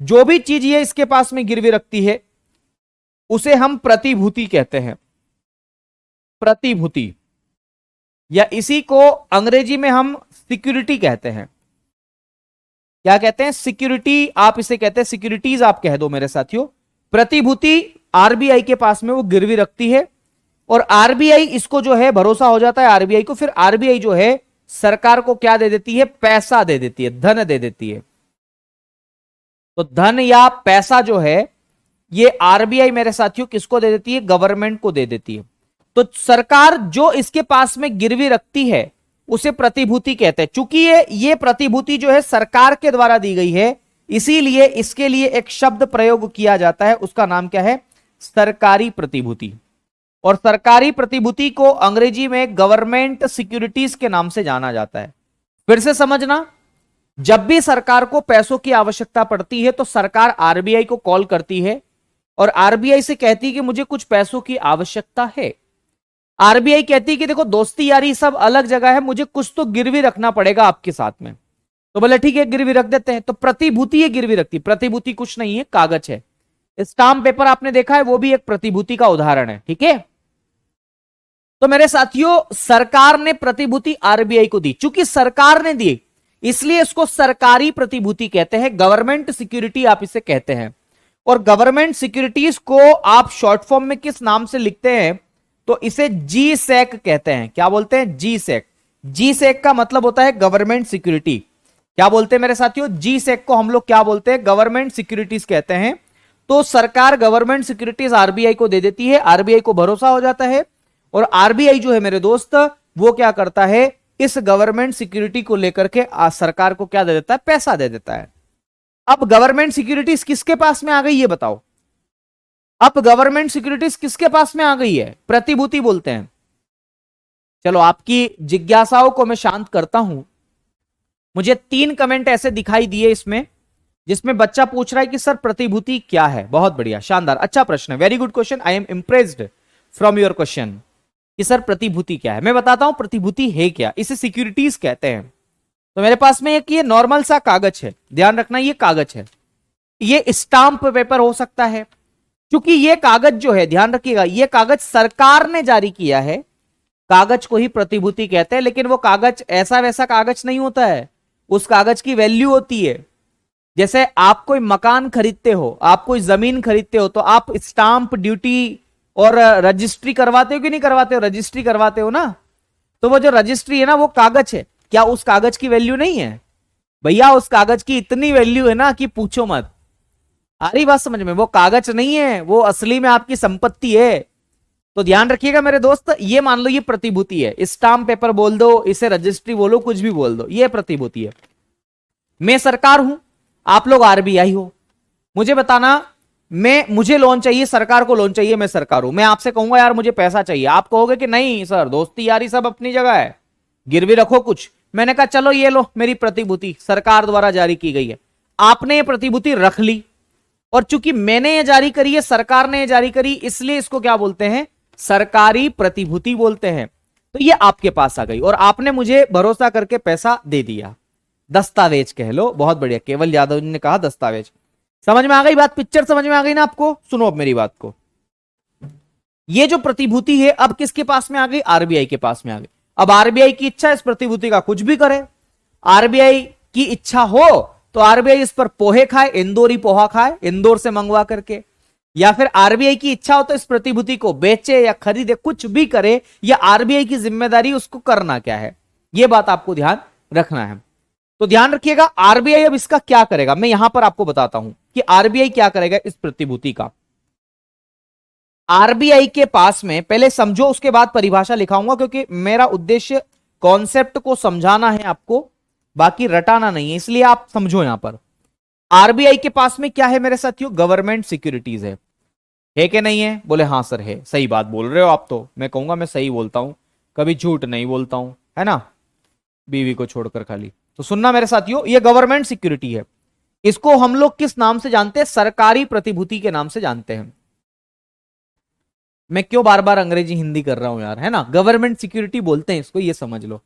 जो भी चीज ये इसके पास में गिरवी रखती है उसे हम प्रतिभूति कहते हैं। प्रतिभूति, या इसी को अंग्रेजी में हम सिक्योरिटी कहते हैं। क्या कहते हैं? सिक्योरिटी आप इसे कहते हैं, सिक्योरिटीज आप कह दो मेरे साथियों। प्रतिभूति आरबीआई के पास में वो गिरवी रखती है और आरबीआई इसको जो है भरोसा हो जाता है आरबीआई को, फिर आरबीआई जो है सरकार को क्या दे देती है? पैसा दे देती है, धन दे देती है। तो धन या पैसा जो है ये आरबीआई मेरे साथियों किसको दे देती है? गवर्नमेंट को दे देती है। तो सरकार जो इसके पास में गिरवी रखती है उसे प्रतिभूति कहते हैं। चूंकि ये प्रतिभूति जो है सरकार के द्वारा दी गई है, इसीलिए इसके लिए एक शब्द प्रयोग किया जाता है, उसका नाम क्या है? सरकारी प्रतिभूति। और सरकारी प्रतिभूति को अंग्रेजी में गवर्नमेंट सिक्योरिटीज के नाम से जाना जाता है। फिर से समझना, जब भी सरकार को पैसों की आवश्यकता पड़ती है तो सरकार आरबीआई को कॉल करती है और आरबीआई से कहती है कि मुझे कुछ पैसों की आवश्यकता है। आरबीआई कहती है कि देखो दोस्ती यारी सब अलग जगह है, मुझे कुछ तो गिरवी रखना पड़ेगा आपके साथ में। तो बोले ठीक है, गिरवी रख देते हैं। तो प्रतिभूति ये गिरवी रखती। प्रतिभूति कुछ नहीं है, कागज है। स्टाम्प पेपर आपने देखा है, वो भी एक प्रतिभूति का उदाहरण है। ठीक है, तो मेरे साथियों सरकार ने प्रतिभूति आरबीआई को दी। चूंकि सरकार ने दी इसलिए इसको सरकारी प्रतिभूति कहते हैं, गवर्नमेंट सिक्योरिटी आप इसे कहते हैं। और गवर्नमेंट सिक्योरिटीज को आप शॉर्ट फॉर्म में किस नाम से लिखते हैं? तो इसे जी सैक कहते हैं। क्या बोलते हैं? जी सैक। जी सैक का मतलब होता है गवर्नमेंट सिक्योरिटी। क्या बोलते हैं मेरे साथियों, जी सेक को हम लोग क्या बोलते हैं, गवर्नमेंट सिक्योरिटीज कहते हैं। तो सरकार गवर्नमेंट सिक्योरिटीज आरबीआई को दे देती है, आरबीआई को भरोसा हो जाता है, और आरबीआई जो है मेरे दोस्त वो क्या करता है, इस गवर्नमेंट सिक्योरिटी को लेकर के सरकार को क्या दे देता है, पैसा दे देता है। अब गवर्नमेंट सिक्योरिटीज किसके पास में आ गई ये बताओ, अब गवर्नमेंट सिक्योरिटीज किसके पास में आ गई है, प्रतिभूति बोलते हैं। चलो आपकी जिज्ञासाओं को मैं शांत करता हूं। मुझे 3 कमेंट ऐसे दिखाई दिए इसमें, जिसमें बच्चा पूछ रहा है कि सर प्रतिभूति क्या है। बहुत बढ़िया, शानदार, अच्छा प्रश्न है, very good question, I am impressed from your question कि सर प्रतिभूति क्या है। मैं बताता हूं प्रतिभूति है क्या, इसे सिक्योरिटीज कहते हैं। तो मेरे पास में एक ये नॉर्मल सा कागज है, ध्यान रखना ये कागज है, ये स्टाम्प पेपर हो सकता है, क्योंकि ये कागज जो है ध्यान रखिएगा, ये कागज सरकार ने जारी किया है, कागज को ही प्रतिभूति कहते हैं। लेकिन वो कागज ऐसा वैसा कागज नहीं होता है, उस कागज की वैल्यू होती है। जैसे आप कोई मकान खरीदते हो, आप कोई जमीन खरीदते हो, तो आप स्टाम्प ड्यूटी और रजिस्ट्री करवाते हो कि नहीं करवाते हो, रजिस्ट्री करवाते हो ना। तो वो जो रजिस्ट्री है ना वो कागज है, क्या उस कागज की वैल्यू नहीं है भैया, उस कागज की इतनी वैल्यू है ना कि पूछो मत। आ रही बात समझ में, वो कागज नहीं है, वो असली में आपकी संपत्ति है। तो ध्यान रखिएगा मेरे दोस्त, ये मान लो ये प्रतिभूति है, स्टाम्प पेपर बोल दो, इसे रजिस्ट्री बोलो, कुछ भी बोल दो, ये प्रतिभूति है। मैं सरकार हूं, आप लोग आरबीआई हो, मुझे बताना, मुझे लोन चाहिए, सरकार को लोन चाहिए, मैं सरकार हूं, मैं आपसे कहूंगा यार मुझे पैसा चाहिए, आप कहोगे कि नहीं सर दोस्ती यारी सब अपनी जगह है, गिरवी रखो कुछ। मैंने कहा चलो ये लो मेरी प्रतिभूति सरकार द्वारा जारी की गई है, आपने ये प्रतिभूति रख ली, और चूंकि मैंने ये जारी करी है, सरकार ने ये जारी करी, इसलिए इसको क्या बोलते हैं, सरकारी प्रतिभूति बोलते हैं। तो ये आपके पास आ गई और आपने मुझे भरोसा करके पैसा दे दिया, दस्तावेज कह लो। बहुत बढ़िया, केवल यादव जी ने कहा दस्तावेज। समझ में आ गई बात, पिक्चर समझ में आ गई ना आपको। सुनो अब मेरी बात को, ये जो प्रतिभूति है अब किसके पास में आ गई, आरबीआई के पास में आ गई। अब आरबीआई की इच्छा इस प्रतिभूति का कुछ भी करे, आरबीआई की इच्छा हो तो आरबीआई इस पर पोहे खाए, इंदौरी पोहा खाए इंदौर से मंगवा करके, या फिर आरबीआई की इच्छा हो तो इस प्रतिभूति को बेचे या खरीदे, कुछ भी करे, या आरबीआई की जिम्मेदारी उसको करना क्या है, यह बात आपको ध्यान रखना है। तो ध्यान रखिएगा आरबीआई अब इसका क्या करेगा, मैं यहां पर आपको बताता हूं कि आरबीआई क्या करेगा इस प्रतिभूति का। आरबीआई के पास में, पहले समझो उसके बाद परिभाषा लिखाऊंगा, क्योंकि मेरा उद्देश्य कॉन्सेप्ट को समझाना है आपको, बाकी रटाना नहीं है, इसलिए आप समझो। यहां पर आरबीआई के पास में क्या है मेरे साथियों, गवर्नमेंट सिक्योरिटीज है कि नहीं है, बोले हाँ सर है। सही बात बोल रहे हो आप, तो मैं कहूंगा मैं सही बोलता हूं, कभी झूठ नहीं बोलता हूं, है ना, बीवी को छोड़कर खाली। तो सुनना मेरे साथियों, ये गवर्नमेंट सिक्योरिटी है, इसको हम लोग किस नाम से जानते हैं, सरकारी प्रतिभूति के नाम से जानते हैं। मैं क्यों बार बार अंग्रेजी हिंदी कर रहा हूं यार, है ना, गवर्नमेंट सिक्योरिटी बोलते हैं इसको, ये समझ लो।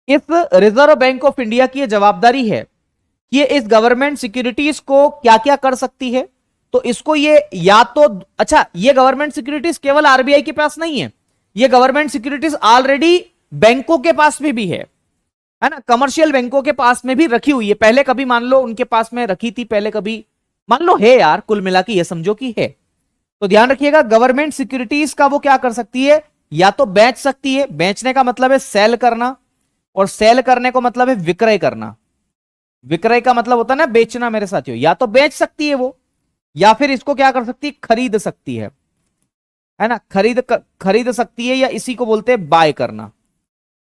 इस रिजर्व बैंक ऑफ इंडिया की जवाबदारी है कि ये इस गवर्नमेंट सिक्योरिटीज को क्या क्या कर सकती है। तो इसको ये या तो, अच्छा ये गवर्नमेंट सिक्योरिटीज केवल आरबीआई के पास नहीं है, ये गवर्नमेंट सिक्योरिटीज ऑलरेडी बैंकों के पास में भी है ना, कमर्शियल बैंकों के पास में भी रखी हुई है। पहले कभी मान लो उनके पास में रखी थी, पहले कभी मान लो है यार, कुल मिला के ये समझो कि है। तो ध्यान रखिएगा गवर्नमेंट सिक्योरिटीज का वो क्या कर सकती है, या तो बेच सकती है, बेचने का मतलब है सेल करना, और सेल करने को मतलब है विक्रय करना, विक्रय का मतलब होता है ना बेचना मेरे साथियों। या तो बेच सकती है वो, या फिर इसको क्या कर सकती है, खरीद सकती है ना, खरीद सकती है, या इसी को बोलते हैं बाय करना।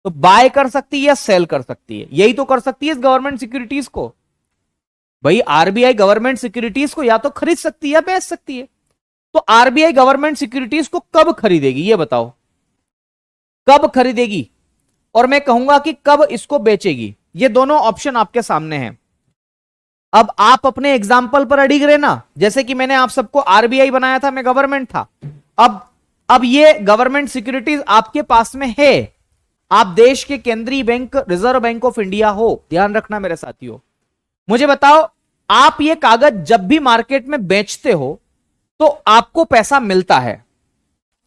तो बाय कर सकती है या सेल कर सकती है, यही तो कर सकती है इस गवर्नमेंट सिक्योरिटीज को। भाई आरबीआई गवर्नमेंट सिक्योरिटीज को या तो खरीद सकती है या बेच सकती है। तो आरबीआई गवर्नमेंट सिक्योरिटीज को कब खरीदेगी ये बताओ, कब खरीदेगी, और मैं कहूंगा कि कब इसको बेचेगी। ये दोनों ऑप्शन आपके सामने हैं। अब आप अपने एग्जाम्पल पर अड़िग रहे ना, जैसे कि मैंने आप सबको आरबीआई बनाया था, मैं गवर्नमेंट था। अब ये गवर्नमेंट सिक्योरिटीज आपके पास में है, आप देश के केंद्रीय bank reserve bank of India हो, ध्यान रखना मेरे साथियों। मुझे बताओ, आप ये कागज जब भी मार्केट में बेचते हो तो आपको पैसा मिलता है,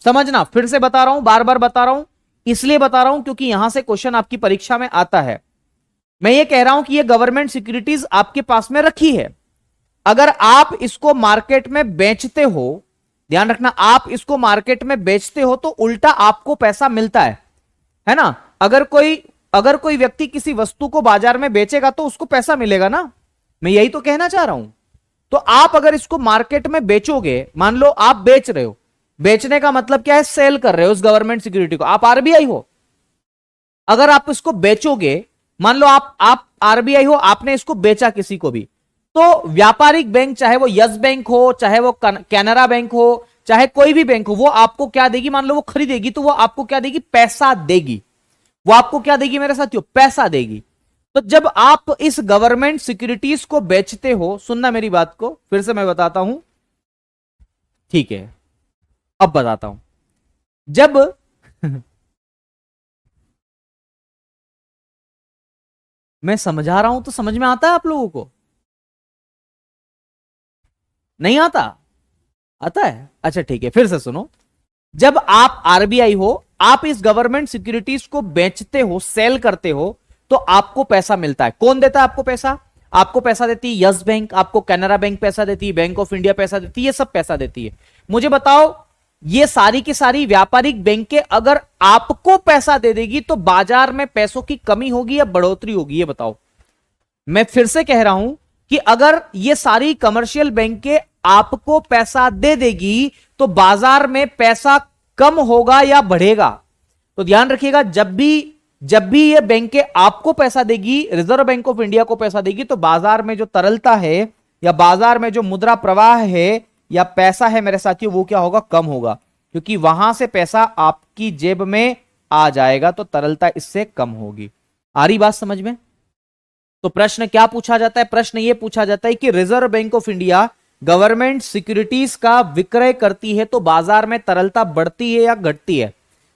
समझना, फिर से बता रहा हूं, बार बार बता रहा हूं, इसलिए बता रहा हूं क्योंकि यहां से क्वेश्चन आपकी परीक्षा में आता है। मैं ये कह रहा हूं कि ये गवर्नमेंट सिक्योरिटीज आपके पास में रखी है, अगर आप इसको मार्केट में बेचते हो, ध्यान रखना, आप इसको मार्केट में बेचते हो तो उल्टा आपको पैसा मिलता है ना। अगर कोई अगर कोई व्यक्ति किसी वस्तु को बाजार में बेचेगा तो उसको पैसा मिलेगा ना, मैं यही तो कहना चाह रहा हूं। तो आप अगर इसको मार्केट में बेचोगे, मान लो आप बेच रहे हो, बेचने का मतलब क्या है, सेल कर रहे हो उस गवर्नमेंट सिक्योरिटी को, आप आरबीआई हो, अगर आप इसको बेचोगे, मान लो आप आरबीआई हो, आपने इसको बेचा किसी को भी, तो व्यापारिक बैंक, चाहे वो यस बैंक हो, चाहे वो कैनरा बैंक हो, चाहे कोई भी बैंक हो, वो आपको क्या देगी, मान लो वो खरीदेगी तो वो आपको क्या देगी, पैसा देगी। वो आपको क्या देगी मेरे साथियों, पैसा देगी। तो जब आप इस गवर्नमेंट सिक्योरिटीज को बेचते हो, सुनना मेरी बात को, फिर से मैं बताता हूं, ठीक है, अब बताता हूं। जब मैं समझा रहा हूं तो समझ में आता है आप लोगों को, नहीं आता? आता है, अच्छा ठीक है, फिर से सुनो। जब आप आरबीआई हो, आप इस गवर्नमेंट सिक्योरिटीज को बेचते हो, सेल करते हो, तो आपको पैसा मिलता है। कौन देता है आपको पैसा? आपको पैसा देती है यस बैंक, आपको कैनरा बैंक पैसा देती है, बैंक ऑफ इंडिया पैसा देती है, ये सब पैसा देती है। मुझे बताओ, ये सारी की सारी व्यापारिक बैंकें अगर आपको पैसा दे देगी तो बाजार में पैसों की कमी होगी या बढ़ोतरी होगी, ये बताओ। मैं फिर से कह रहा हूं कि अगर ये सारी कमर्शियल बैंकें आपको पैसा दे देगी तो बाजार में पैसा कम होगा या बढ़ेगा? तो ध्यान रखिएगा, जब भी ये बैंकें आपको पैसा देगी, रिजर्व बैंक ऑफ इंडिया को पैसा देगी, तो बाजार में जो तरलता है या बाजार में जो मुद्रा प्रवाह है या पैसा है मेरे साथियों, वो क्या होगा, कम होगा, क्योंकि वहां से पैसा आपकी जेब में आ जाएगा, तो तरलता इससे कम होगी। आ रही बात समझ में? तो प्रश्न क्या पूछा जाता है? प्रश्न यह पूछा जाता है कि reserve bank of India government securities का विक्रय करती है तो बाजार में तरलता बढ़ती है या घटती है?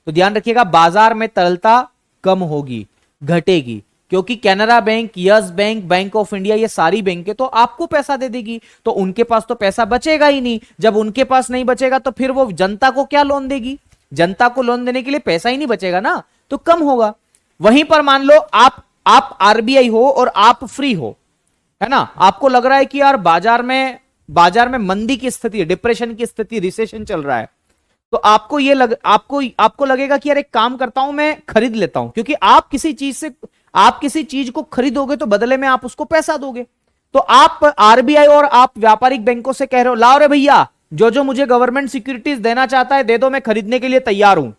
तो ध्यान रखिएगा, बाजार में तरलता कम होगी, घटेगी, क्योंकि Canara bank, yes bank, bank of India, ये सारी बैंकें तो आपको पैसा दे देगी, तो उनके पास तो पैसा बचेगा ही नहीं। जब उनके पास नहीं बचेगा तो फिर वो जनता को क्या लोन देगी? जनता को लोन देने के लिए पैसा ही नहीं बचेगा ना, तो कम होगा। वहीं पर मान लो आप आरबीआई हो और आप फ्री हो, है ना, आपको लग रहा है कि यार बाजार में मंदी की स्थिति है, डिप्रेशन की स्थिति, रिसेशन चल रहा है, तो आपको लगेगा कि यार एक काम करता हूं, मैं खरीद लेता हूं, क्योंकि आप किसी चीज को खरीदोगे तो बदले में आप उसको पैसा दोगे। तो आप आरबीआई और आप व्यापारिक बैंकों से कह रहे हो, लाओ रे भैया, जो जो मुझे गवर्नमेंट सिक्योरिटीज देना चाहता है दे दो, मैं खरीदने के लिए तैयार हूं,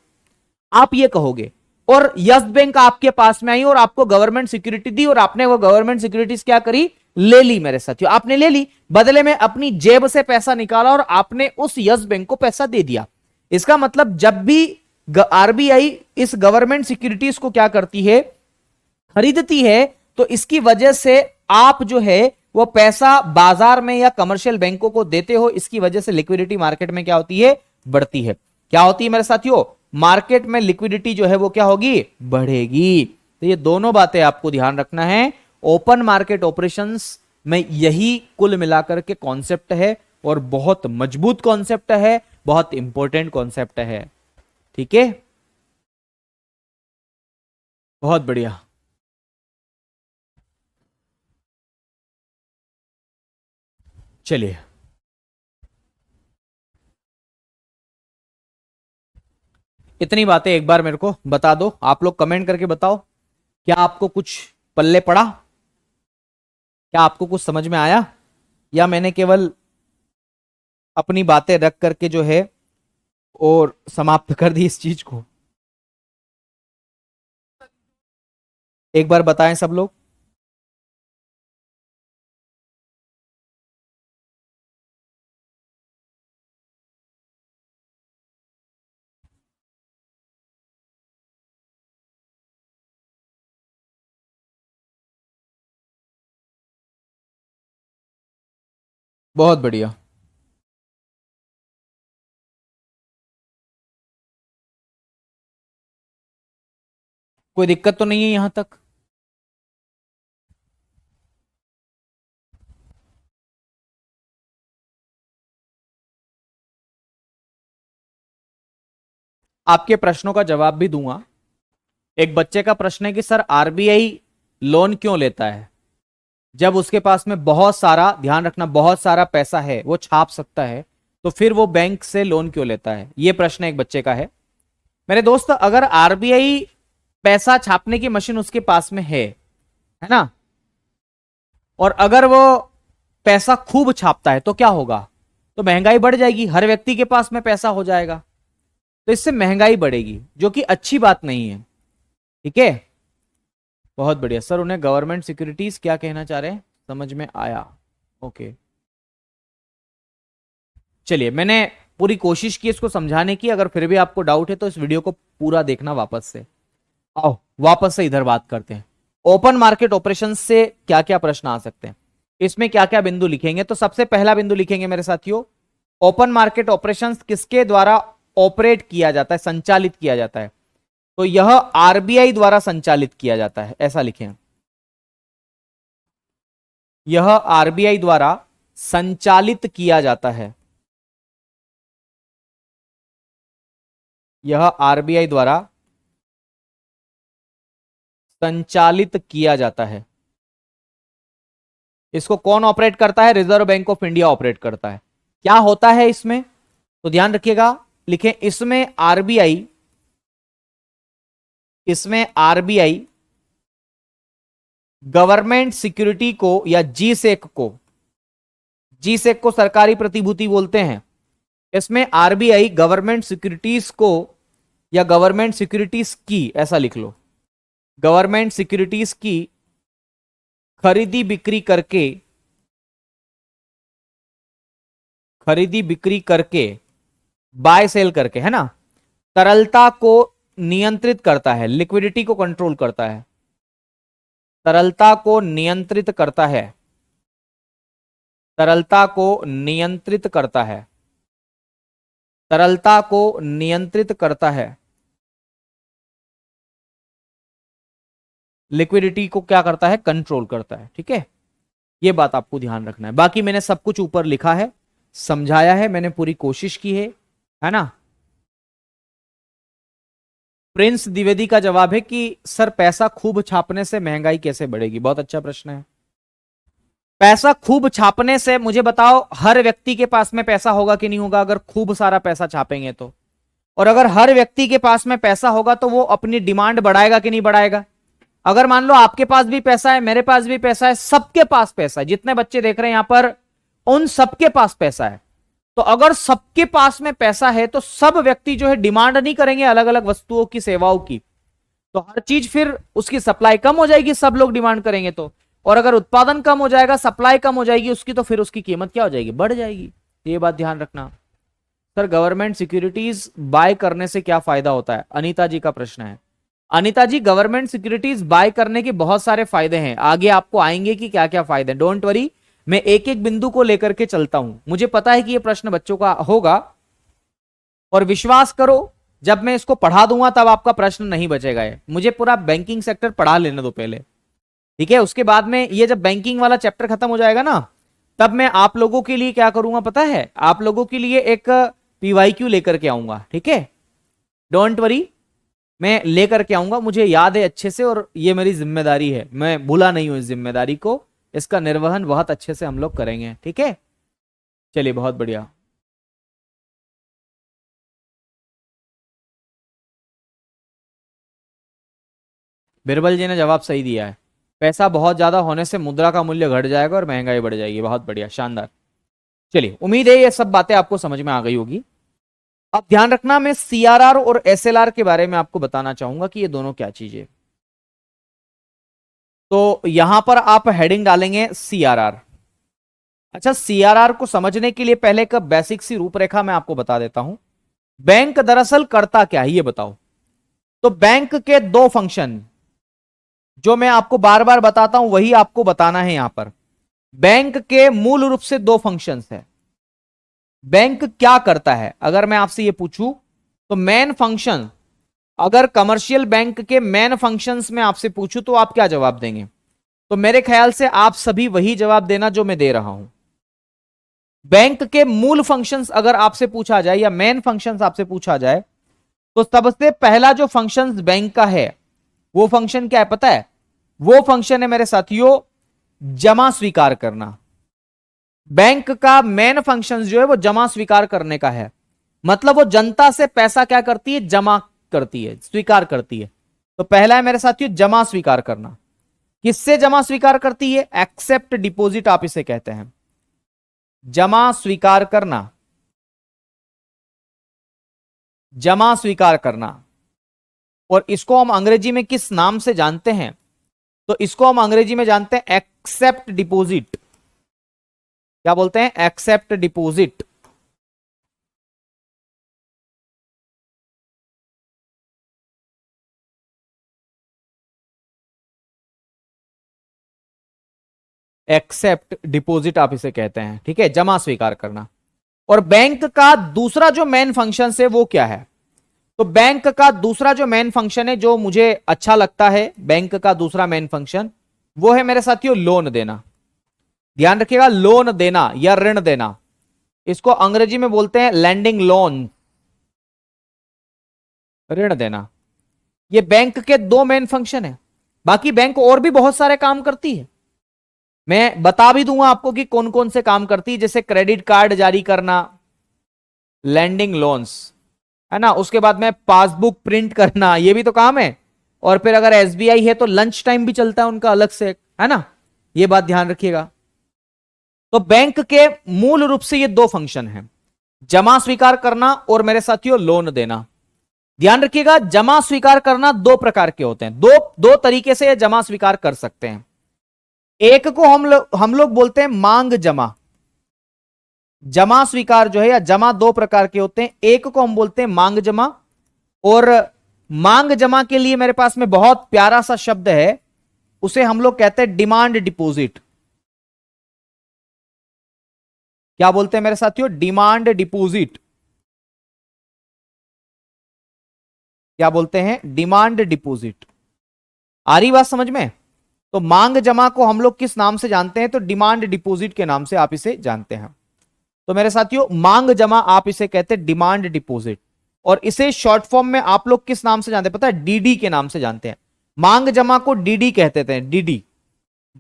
आप ये कहोगे। और यस बैंक आपके पास में आई और आपको गवर्नमेंट सिक्योरिटी दी, और आपने वो गवर्नमेंट सिक्योरिटीज क्या करी, ले ली मेरे साथियों, आपने ले ली, बदले में अपनी जेब से पैसा निकाला और आपने उस यस बैंक को पैसा दे दिया। इसका मतलब जब भी आरबीआई इस गवर्नमेंट सिक्योरिटीज को क्या करती है, खरीदती है, तो इसकी वजह से आप जो है वो पैसा बाजार में या कमर्शियल बैंकों को देते हो, इसकी वजह से लिक्विडिटी मार्केट में क्या होती है, बढ़ती है। क्या होती है मेरे साथियों, मार्केट में लिक्विडिटी जो है वो क्या होगी, बढ़ेगी। तो ये दोनों बातें आपको ध्यान रखना है। ओपन मार्केट ऑपरेशंस में यही कुल मिलाकर के कॉन्सेप्ट है, और बहुत मजबूत कॉन्सेप्ट है, बहुत इंपॉर्टेंट कॉन्सेप्ट है। ठीक है, बहुत बढ़िया। चलिए, इतनी बातें एक बार मेरे को बता दो, आप लोग कमेंट करके बताओ, क्या आपको कुछ पल्ले पड़ा, क्या आपको कुछ समझ में आया, या मैंने केवल अपनी बातें रख करके जो है और समाप्त कर दी इस चीज को? एक बार बताएं सब लोग। बहुत बढ़िया। कोई दिक्कत तो नहीं है यहां तक? आपके प्रश्नों का जवाब भी दूंगा। एक बच्चे का प्रश्न है कि सर आरबीआई लोन क्यों लेता है जब उसके पास में बहुत सारा, ध्यान रखना, बहुत सारा पैसा है, वो छाप सकता है, तो फिर वो बैंक से लोन क्यों लेता है? ये प्रश्न एक बच्चे का है। मेरे दोस्त, अगर आरबीआई पैसा छापने की मशीन उसके पास में है ना, और अगर वो पैसा खूब छापता है तो क्या होगा, तो महंगाई बढ़ जाएगी, हर व्यक्ति के पास में पैसा हो जाएगा, तो इससे महंगाई बढ़ेगी, जो कि अच्छी बात नहीं है। ठीक है, बहुत बढ़िया सर। उन्हें गवर्नमेंट सिक्योरिटीज क्या कहना चाह रहे हैं, समझ में आया। ओके, चलिए, मैंने पूरी कोशिश की इसको समझाने की। अगर फिर भी आपको डाउट है तो इस वीडियो को पूरा देखना वापस से। आओ वापस से इधर बात करते हैं। ओपन मार्केट ऑपरेशन से क्या क्या प्रश्न आ सकते हैं, इसमें क्या क्या बिंदु लिखेंगे। तो सबसे पहला बिंदु लिखेंगे मेरे साथियों, ओपन मार्केट ऑपरेशंस किसके द्वारा ऑपरेट किया जाता है, संचालित किया जाता है, तो यह आरबीआई द्वारा संचालित किया जाता है, ऐसा लिखें। यह आरबीआई द्वारा संचालित किया जाता है, यह आरबीआई द्वारा संचालित किया जाता है। इसको कौन ऑपरेट करता है, reserve bank of India operate करता है। क्या होता है इसमें, तो ध्यान रखिएगा, लिखें इसमें आरबीआई, इसमें आरबीआई गवर्नमेंट सिक्योरिटी को या जीसेक को, जीसेक को सरकारी प्रतिभूति बोलते हैं, इसमें आरबीआई गवर्नमेंट सिक्योरिटीज को या गवर्नमेंट सिक्योरिटीज की, ऐसा लिख लो, गवर्नमेंट सिक्योरिटीज की खरीदी बिक्री करके, खरीदी बिक्री करके, बाय सेल करके, है ना, तरलता को नियंत्रित करता है, लिक्विडिटी को कंट्रोल करता है, तरलता को नियंत्रित करता है, तरलता को नियंत्रित करता है, तरलता को नियंत्रित करता है, लिक्विडिटी को क्या करता है, कंट्रोल करता है। ठीक है, ये बात आपको ध्यान रखना है। बाकी मैंने सब कुछ ऊपर लिखा है, समझाया है, मैंने पूरी कोशिश की है ना। प्रिंस द्विवेदी का जवाब है कि सर पैसा खूब छापने से महंगाई कैसे बढ़ेगी, बहुत अच्छा प्रश्न है। पैसा खूब छापने से, मुझे बताओ हर व्यक्ति के पास में पैसा होगा कि नहीं होगा अगर खूब सारा पैसा छापेंगे तो, और अगर हर व्यक्ति के पास में पैसा होगा तो वो अपनी डिमांड बढ़ाएगा कि नहीं बढ़ाएगा। अगर मान लो आपके पास भी पैसा है, मेरे पास भी पैसा है, सबके पास पैसा है, जितने बच्चे देख रहे हैं यहां पर उन सबके पास पैसा है, तो अगर सबके पास में पैसा है तो सब व्यक्ति जो है डिमांड नहीं करेंगे अलग अलग वस्तुओं की, सेवाओं की, तो हर चीज फिर उसकी सप्लाई कम हो जाएगी, सब लोग डिमांड करेंगे तो, और अगर उत्पादन कम हो जाएगा, सप्लाई कम हो जाएगी उसकी, तो फिर उसकी कीमत क्या हो जाएगी, बढ़ जाएगी। ये बात ध्यान रखना। सर गवर्नमेंट सिक्योरिटीज बाय करने से क्या फायदा होता है, अनीता जी का प्रश्न है। अनीता जी, गवर्नमेंट सिक्योरिटीज बाय करने के बहुत सारे फायदे हैं, आगे आपको आएंगे कि क्या क्या फायदे हैं, डोंट वरी, मैं एक एक बिंदु को लेकर के चलता हूं। मुझे पता है कि यह प्रश्न बच्चों का होगा, और विश्वास करो जब मैं इसको पढ़ा दूंगा तब आपका प्रश्न नहीं बचेगा। मुझे पूरा बैंकिंग सेक्टर पढ़ा लेने दो पहले, ठीक है, उसके बाद में ये जब बैंकिंग वाला चैप्टर खत्म हो जाएगा ना, तब मैं आप लोगों के लिए क्या करूंगा पता है, आप लोगों के लिए एक पीवाईक्यू लेकर के आऊंगा। ठीक है, डोंट वरी, मैं लेकर के आऊंगा, मुझे याद है अच्छे से, और ये मेरी जिम्मेदारी है, मैं भूला नहीं हूं इस जिम्मेदारी को, इसका निर्वहन बहुत अच्छे से हम लोग करेंगे। ठीक है, चलिए बहुत बढ़िया। बिरबल जी ने जवाब सही दिया है, पैसा बहुत ज्यादा होने से मुद्रा का मूल्य घट जाएगा और महंगाई बढ़ जाएगी। बहुत बढ़िया, शानदार। चलिए, उम्मीद है ये सब बातें आपको समझ में आ गई होगी। अब ध्यान रखना, मैं सीआरआर और एसएलआर के बारे में आपको बताना चाहूंगा कि ये दोनों क्या चीज है। तो यहां पर आप हेडिंग डालेंगे सीआरआर। अच्छा, सीआरआर को समझने के लिए पहले का बेसिक सी रूपरेखा मैं आपको बता देता हूं। बैंक दरअसल करता क्या है ये बताओ। तो बैंक के दो फंक्शन, जो मैं आपको बार बार बताता हूं वही आपको बताना है यहां पर। बैंक के मूल रूप से दो फंक्शंस हैं। बैंक क्या करता है, अगर मैं आपसे ये पूछूं तो मेन फंक्शन, अगर कमर्शियल बैंक के मेन फंक्शंस में आपसे पूछूं तो आप क्या जवाब देंगे, तो मेरे ख्याल से आप सभी वही जवाब देना जो मैं दे रहा हूं। बैंक के मूल फंक्शंस अगर आपसे पूछा जाए या मेन फंक्शंस आपसे पूछा जाए, तो सबसे पहला जो फंक्शंस बैंक का है वो फंक्शन क्या है पता है, वो फंक्शन है मेरे साथियों जमा स्वीकार करना। बैंक का मेन फंक्शन जो है वो जमा स्वीकार करने का है, मतलब वो जनता से पैसा क्या करती है, जमा करती है, स्वीकार करती है। तो पहला है मेरे साथियों जमा स्वीकार करना। किससे जमा स्वीकार करती है? एक्सेप्ट डिपॉजिट आप इसे कहते हैं, जमा स्वीकार करना, जमा स्वीकार करना। और इसको हम अंग्रेजी में किस नाम से जानते हैं? तो इसको हम अंग्रेजी में जानते हैं एक्सेप्ट डिपॉजिट। क्या बोलते हैं? Accept deposit. एक्सेप्ट डिपॉजिट आप इसे कहते हैं, ठीक है, जमा स्वीकार करना। और बैंक का दूसरा जो मेन फंक्शन है वो क्या है? तो बैंक का दूसरा जो मेन फंक्शन है, जो मुझे अच्छा लगता है, बैंक का दूसरा मेन फंक्शन वो है मेरे साथियों लोन देना। ध्यान रखिएगा, लोन देना या ऋण देना, इसको अंग्रेजी में बोलते हैं लैंडिंग लोन, ऋण देना। ये बैंक के दो मेन फंक्शन है। बाकी बैंक और भी बहुत सारे काम करती है, मैं बता भी दूंगा आपको कि कौन कौन से काम करती है, जैसे क्रेडिट कार्ड जारी करना, लैंडिंग लोन्स, है ना। उसके बाद में पासबुक प्रिंट करना, ये भी तो काम है। और फिर अगर एसबीआई है तो लंच टाइम भी चलता है उनका अलग से, है ना। ये बात ध्यान रखिएगा। तो बैंक के मूल रूप से ये दो फंक्शन हैं, जमा स्वीकार करना और मेरे साथियों लोन देना। ध्यान रखिएगा, जमा स्वीकार करना दो प्रकार के होते हैं, दो तरीके से जमा स्वीकार कर सकते हैं। एक को हम लोग बोलते हैं मांग जमा। जमा स्वीकार जो है या जमा दो प्रकार के होते हैं, एक को हम बोलते हैं मांग जमा, और मांग जमा के लिए मेरे पास में बहुत प्यारा सा शब्द है, उसे हम लोग कहते हैं डिमांड डिपॉजिट। क्या बोलते हैं मेरे साथियों? Demand deposit. क्या बोलते हैं? Demand deposit. आ रही बात समझ में? तो मांग जमा को हम लोग किस नाम से जानते हैं? तो डिमांड डिपॉजिट के नाम से आप इसे जानते हैं। तो मेरे साथियों मांग जमा आप इसे कहते हैं डिमांड डिपॉजिट, और इसे शॉर्ट फॉर्म में आप लोग किस नाम से जानते हैं पता है? डीडी के नाम से जानते हैं। मांग जमा को डीडी कहते थे, डीडी,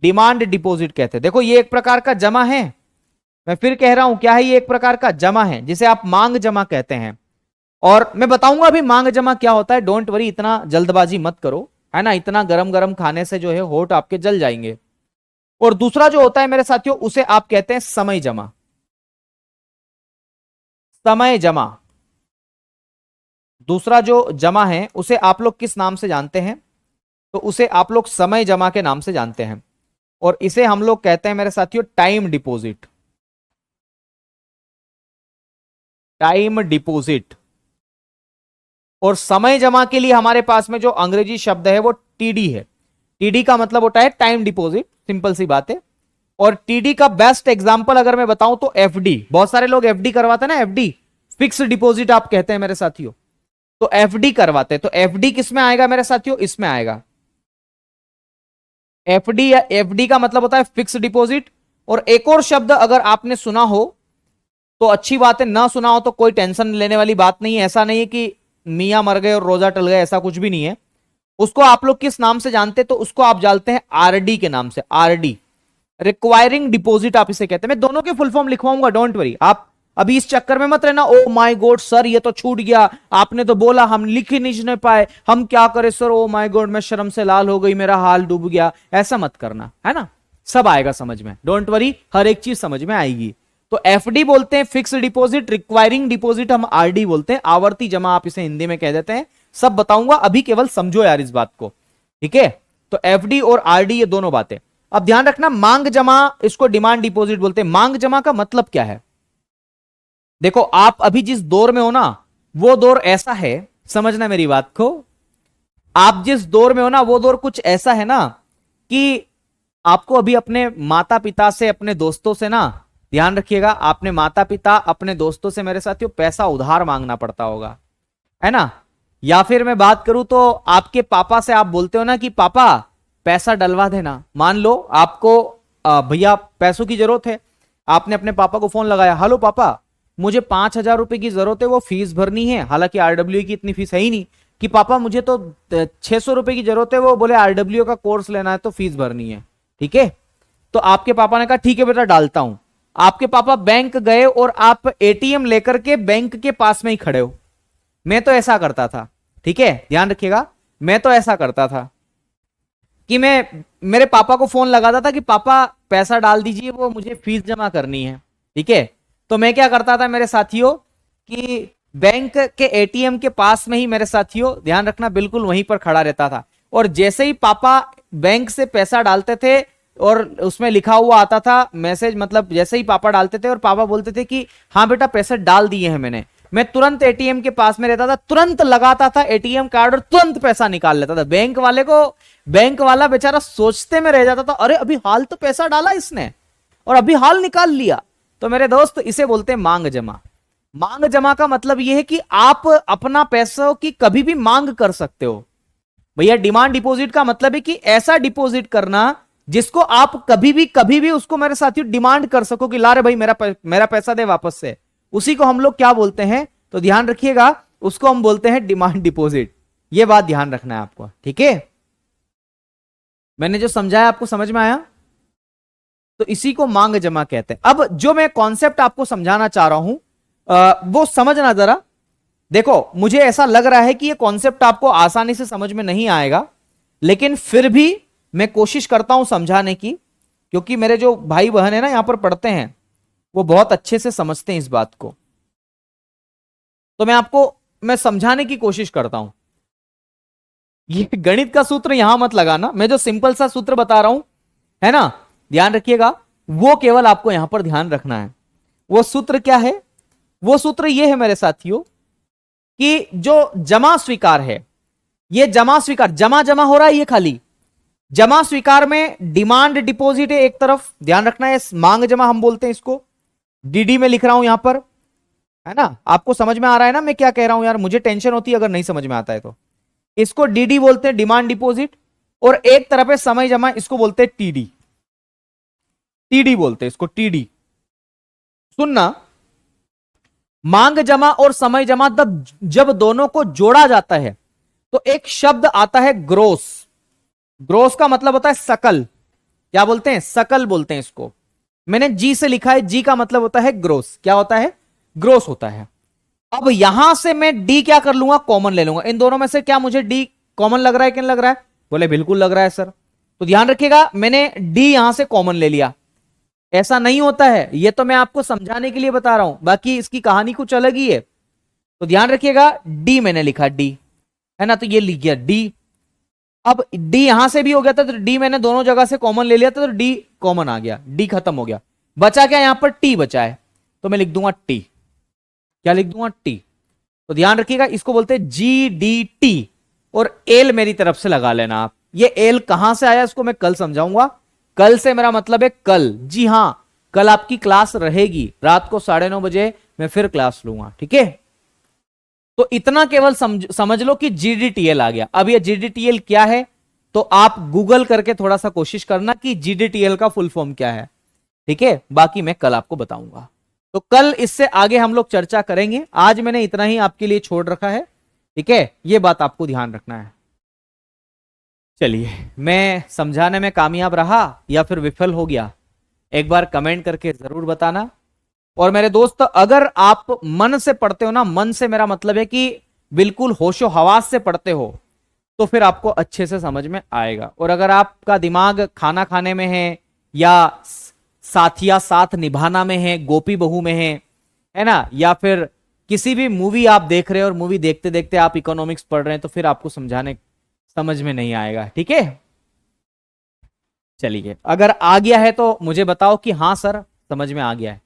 डिमांड डिपॉजिट कहते हैं। देखो ये एक प्रकार का जमा है, मैं फिर कह रहा हूं क्या है, ये एक प्रकार का जमा है जिसे आप मांग जमा कहते हैं। और मैं बताऊंगा अभी मांग जमा क्या होता है, डोंट वरी, इतना जल्दबाजी मत करो, है ना। इतना गरम गरम खाने से जो है होठ आपके जल जाएंगे। और दूसरा जो होता है मेरे साथियों, उसे आप कहते हैं समय जमा। समय जमा, दूसरा जो जमा है उसे आप लोग किस नाम से जानते हैं? तो उसे आप लोग समय जमा के नाम से जानते हैं, और इसे हम लोग कहते हैं मेरे साथियों टाइम डिपॉजिट। Time deposit. और समय जमा के लिए हमारे पास में जो अंग्रेजी शब्द है वो टीडी है। टीडी का मतलब होता है टाइम डिपॉजिट, सिंपल सी बात है। और टीडी का बेस्ट एग्जांपल अगर मैं बताऊं तो एफडी, बहुत सारे लोग एफडी करवाते हैं ना, एफडी फिक्स डिपॉजिट आप कहते हैं मेरे साथियों। तो एफडी करवाते हैं, तो एफडी किस में आएगा मेरे साथियों? इसमें आएगा एफडी, या एफडी का मतलब होता है फिक्स डिपॉजिट। और एक और शब्द अगर आपने सुना हो तो अच्छी बात है, ना सुना हो तो कोई टेंशन लेने वाली बात नहीं है। ऐसा नहीं है कि मियां मर गए और रोजा टल गए, ऐसा कुछ भी नहीं है। उसको आप लोग किस नाम से जानते हैं? तो उसको आप जानते हैं आरडी के नाम से, आरडी, रिक्वायरिंग डिपॉजिट आप इसे कहते हैं। मैं दोनों के फुल फॉर्म लिखवाऊंगा, डोंट वरी, आप अभी इस चक्कर में मत रहना, ओ माय गॉड सर ये तो छूट गया, आपने तो बोला हम लिख ही नहीं पाए, हम क्या करें सर, ओ माय गॉड मैं शर्म से लाल हो गई, मेरा हाल डूब गया। ऐसा मत करना, है ना, सब आएगा समझ में, डोंट वरी, हर एक चीज समझ में आएगी। तो एफडी बोलते हैं फिक्स डिपॉजिट, रिक्वायरिंग डिपॉजिट हम आरडी बोलते हैं, आवर्ती जमा आप इसे हिंदी में कह देते हैं। सब बताऊंगा, अभी केवल समझो यार इस बात को, ठीक है। तो एफडी और आरडी ये दोनों बातें। अब ध्यान रखना, मांग जमा इसको डिमांड डिपॉजिट बोलते हैं। मांग जमा का मतलब क्या है? देखो आप अभी जिस दौर में हो ना, वो दौर ऐसा है, समझना मेरी बात को, आप जिस दौर में हो ना वो दौर कुछ ऐसा है ना कि आपको अभी अपने माता पिता से, अपने दोस्तों से ना, ध्यान रखिएगा, आपने माता पिता अपने दोस्तों से मेरे साथियों पैसा उधार मांगना पड़ता होगा, है ना। या फिर मैं बात करूं तो आपके पापा से आप बोलते हो ना कि पापा पैसा डलवा देना। मान लो आपको भैया पैसों की जरूरत है, आपने अपने पापा को फोन लगाया, हेलो पापा मुझे 5,000 रुपए की जरूरत है, वो फीस भरनी है, हालांकि आरडब्ल्यू की इतनी फीस है ही नहीं, कि पापा मुझे तो 600 रुपए की जरूरत है, वो बोले आरडब्ल्यू का कोर्स लेना है तो फीस भरनी है, ठीक है। तो आपके पापा ने कहा ठीक है बेटा डालता हूं। आपके पापा बैंक गए और आप एटीएम लेकर के बैंक के पास में ही खड़े हो। मैं तो ऐसा करता था, ठीक है, ध्यान रखिएगा, मैं तो ऐसा करता था कि मैं मेरे पापा को फोन लगाता था कि पापा पैसा डाल दीजिए, वो मुझे फीस जमा करनी है। ठीक है, तो मैं क्या करता था मेरे साथियों कि बैंक के एटीएम के पास में ही, मेरे साथियों ध्यान रखना, बिल्कुल वहीं पर खड़ा रहता था, और जैसे ही पापा बैंक से पैसा डालते थे और उसमें लिखा हुआ आता था मैसेज, मतलब जैसे ही पापा डालते थे और पापा बोलते थे कि हाँ बेटा पैसे डाल दिए हैं मैंने, मैं तुरंत एटीएम के पास में रहता था, तुरंत लगाता था एटीएम कार्ड और तुरंत पैसा निकाल लेता था। बैंक वाला बेचारा सोचते में रह जाता था, अरे अभी हाल तो पैसा डाला इसने और अभी हाल निकाल लिया। तो मेरे दोस्त इसे बोलते हैं मांग जमा। मांग जमा का मतलब यह है कि आप अपना पैसों की कभी भी मांग कर सकते हो। भैया डिमांड डिपॉजिट का मतलब है कि ऐसा डिपॉजिट करना जिसको आप कभी भी उसको, मेरे साथियों, डिमांड कर सको कि ला रे भाई मेरा पैसा दे वापस से। उसी को हम लोग क्या बोलते हैं, तो ध्यान रखिएगा, उसको हम बोलते हैं डिमांड डिपॉजिट। ये बात ध्यान रखना है आपको, ठीक है। मैंने जो समझाया आपको समझ में आया? तो इसी को मांग जमा कहते हैं। अब जो मैं कॉन्सेप्ट आपको समझाना चाह रहा हूं वो समझना जरा। देखो मुझे ऐसा लग रहा है कि ये कॉन्सेप्ट आपको आसानी से समझ में नहीं आएगा, लेकिन फिर भी मैं कोशिश करता हूं समझाने की, क्योंकि मेरे जो भाई बहन है ना यहां पर पढ़ते हैं वो बहुत अच्छे से समझते हैं इस बात को। तो मैं समझाने की कोशिश करता हूं। ये गणित का सूत्र यहां मत लगाना, मैं जो सिंपल सा सूत्र बता रहा हूं है ना, ध्यान रखिएगा, वो केवल आपको यहां पर ध्यान रखना है। वो सूत्र क्या है? वो सूत्र ये है मेरे साथियों कि जो जमा स्वीकार है, ये जमा स्वीकार, जमा जमा हो रहा है, ये खाली जमा स्वीकार में डिमांड डिपॉजिट है एक तरफ, ध्यान रखना है, मांग जमा हम बोलते हैं इसको। डीडी में लिख रहा हूं यहां पर, है ना, आपको समझ में आ रहा है ना मैं क्या कह रहा हूं? यार मुझे टेंशन होती है अगर नहीं समझ में आता है तो। इसको डीडी बोलते हैं, डिमांड डिपॉजिट, और एक तरफ है समय जमा, इसको बोलते हैं टीडी। टीडी बोलते हैं इसको, टीडी। सुनना, मांग जमा और समय जमा जब दोनों को जोड़ा जाता है तो एक शब्द आता है ग्रोस। ग्रोस का मतलब होता है सकल। क्या बोलते हैं? सकल बोलते हैं इसको। मैंने जी से लिखा है, जी का मतलब होता है ग्रोस। क्या होता है? ग्रोस होता है। अब यहां से मैं डी क्या कर लूंगा? कॉमन ले लूंगा। इन दोनों में से क्या मुझे डी कॉमन लग रहा है कि नहीं लग रहा है? बोले बिल्कुल लग रहा है सर। तो ध्यान रखिएगा, मैंने डी यहां से कॉमन ले लिया। ऐसा नहीं होता है, ये तो मैं आपको समझाने के लिए बता रहा हूं, बाकी इसकी कहानी कुछ अलग ही है। तो ध्यान रखिएगा, डी मैंने लिखा, डी है ना, तो ये लिख गया डी। अब डी यहां से भी हो गया था, तो डी मैंने दोनों जगह से कॉमन ले लिया था, तो डी कॉमन आ गया, डी खत्म हो गया। बचा क्या? यहां पर टी बचा है, तो मैं लिख दूंगा टी। क्या लिख दूंगा? टी। तो ध्यान रखिएगा, इसको बोलते हैं जी डी टी, और एल मेरी तरफ से लगा लेना आप। ये एल कहां से आया इसको मैं कल समझाऊंगा। कल से मेरा मतलब है कल, जी हां, कल आपकी क्लास रहेगी रात को 9:30 बजे, मैं फिर क्लास लूंगा, ठीक है। तो इतना केवल समझ लो कि जीडीटीएल आ गया। अब ये जीडीटीएल क्या है, तो आप गूगल करके थोड़ा सा कोशिश करना कि जीडीटीएल का फुल फॉर्म क्या है, ठीक है। बाकी मैं कल आपको बताऊंगा, तो कल इससे आगे हम लोग चर्चा करेंगे। आज मैंने इतना ही आपके लिए छोड़ रखा है, ठीक है, ये बात आपको ध्यान रखना है। चलिए, मैं समझाने में कामयाब रहा या फिर विफल हो गया, एक बार कमेंट करके जरूर बताना। और मेरे दोस्त, अगर आप मन से पढ़ते हो ना, मन से मेरा मतलब है कि बिल्कुल होशो हवास से पढ़ते हो, तो फिर आपको अच्छे से समझ में आएगा। और अगर आपका दिमाग खाना खाने में है, या साथिया साथ निभाना में है, गोपी बहू में है ना, या फिर किसी भी मूवी आप देख रहे हो और मूवी देखते देखते आप इकोनॉमिक्स पढ़ रहे हैं, तो फिर आपको समझ में नहीं आएगा, ठीक है। चलिए, अगर आ गया है तो मुझे बताओ कि हाँ सर समझ में आ गया है।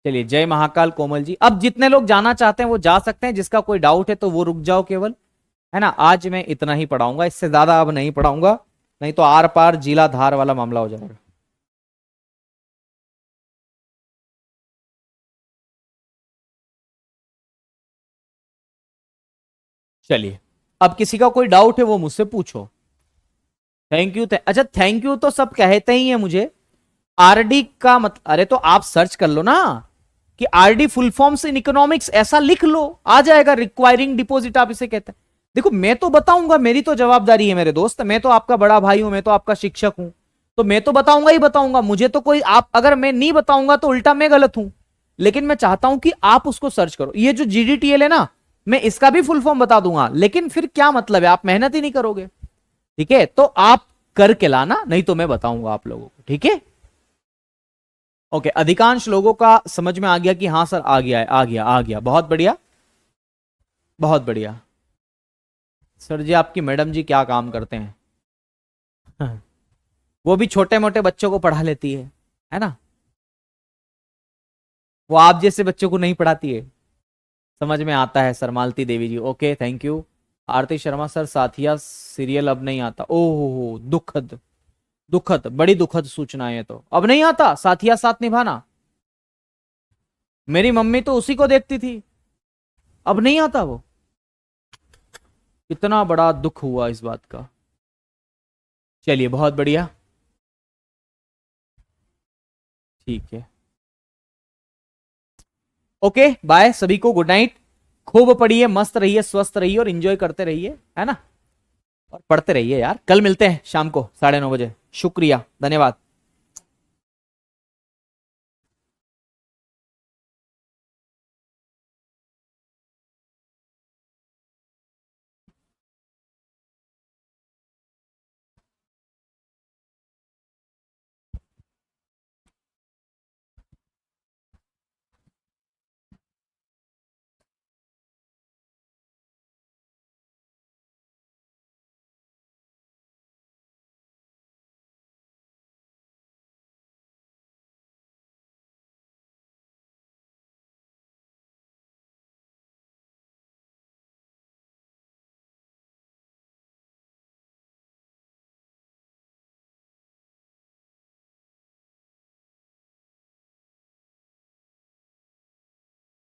चलिए, जय महाकाल कोमल जी। अब जितने लोग जाना चाहते हैं वो जा सकते हैं, जिसका कोई डाउट है तो वो रुक जाओ केवल, है ना। आज मैं इतना ही पढ़ाऊंगा, इससे ज्यादा अब नहीं पढ़ाऊंगा, नहीं तो आर पार जिला धार वाला मामला हो जाएगा। चलिए, अब किसी का कोई डाउट है वो मुझसे पूछो। Thank you. अच्छा, थैंक यू तो सब कहते ही है मुझे। आरडी का मतलब, अरे तो आप सर्च कर लो ना कि RD full forms in economics, ऐसा लिख लो, आ जाएगा। रिक्वायरिंग डिपॉजिट आप इसे कहते हैं। देखो, मैं तो बताऊंगा, मेरी तो जवाबदारी है मेरे दोस्त, मैं तो आपका बड़ा भाई हूं, मैं तो आपका शिक्षक हूं, तो मैं तो बताऊंगा ही बताऊंगा। मुझे तो कोई, आप अगर मैं नहीं बताऊंगा तो उल्टा मैं गलत हूं। लेकिन मैं चाहता हूं कि आप उसको सर्च करो। ये जो जीडीटीएल है ना, मैं इसका भी फुल फॉर्म बता दूंगा, लेकिन फिर क्या मतलब है, आप मेहनत ही नहीं करोगे। ठीक है, तो आप करके लाना, नहीं तो मैं बताऊंगा आप लोगों को। ठीक है, ओके। अधिकांश लोगों का समझ में आ गया कि हाँ सर आ गया है, आ गया आ गया, बहुत बढ़िया बहुत बढ़िया। सर जी आपकी मैडम जी क्या काम करते हैं? वो भी छोटे मोटे बच्चों को पढ़ा लेती है ना। वो आप जैसे बच्चों को नहीं पढ़ाती है। समझ में आता है sir, Malti Devi ji, okay thank you. Aarti Sharma sir, Saathiya serial अब नहीं आता, ओह दुखद, दुखद, बड़ी दुखद सूचना है। तो अब नहीं आता साथिया साथ निभाना? मेरी मम्मी तो उसी को देखती थी, अब नहीं आता वो। कितना बड़ा दुख हुआ इस बात का। चलिए बहुत बढ़िया, ठीक है, ओके बाय सभी को, गुड नाइट। खूब पढ़िए, मस्त रहिए, स्वस्थ रहिए और एंजॉय करते रहिए, है ना। और पढ़ते रहिए यार, कल मिलते हैं शाम को 9:30 बजे। शुक्रिया, धन्यवाद।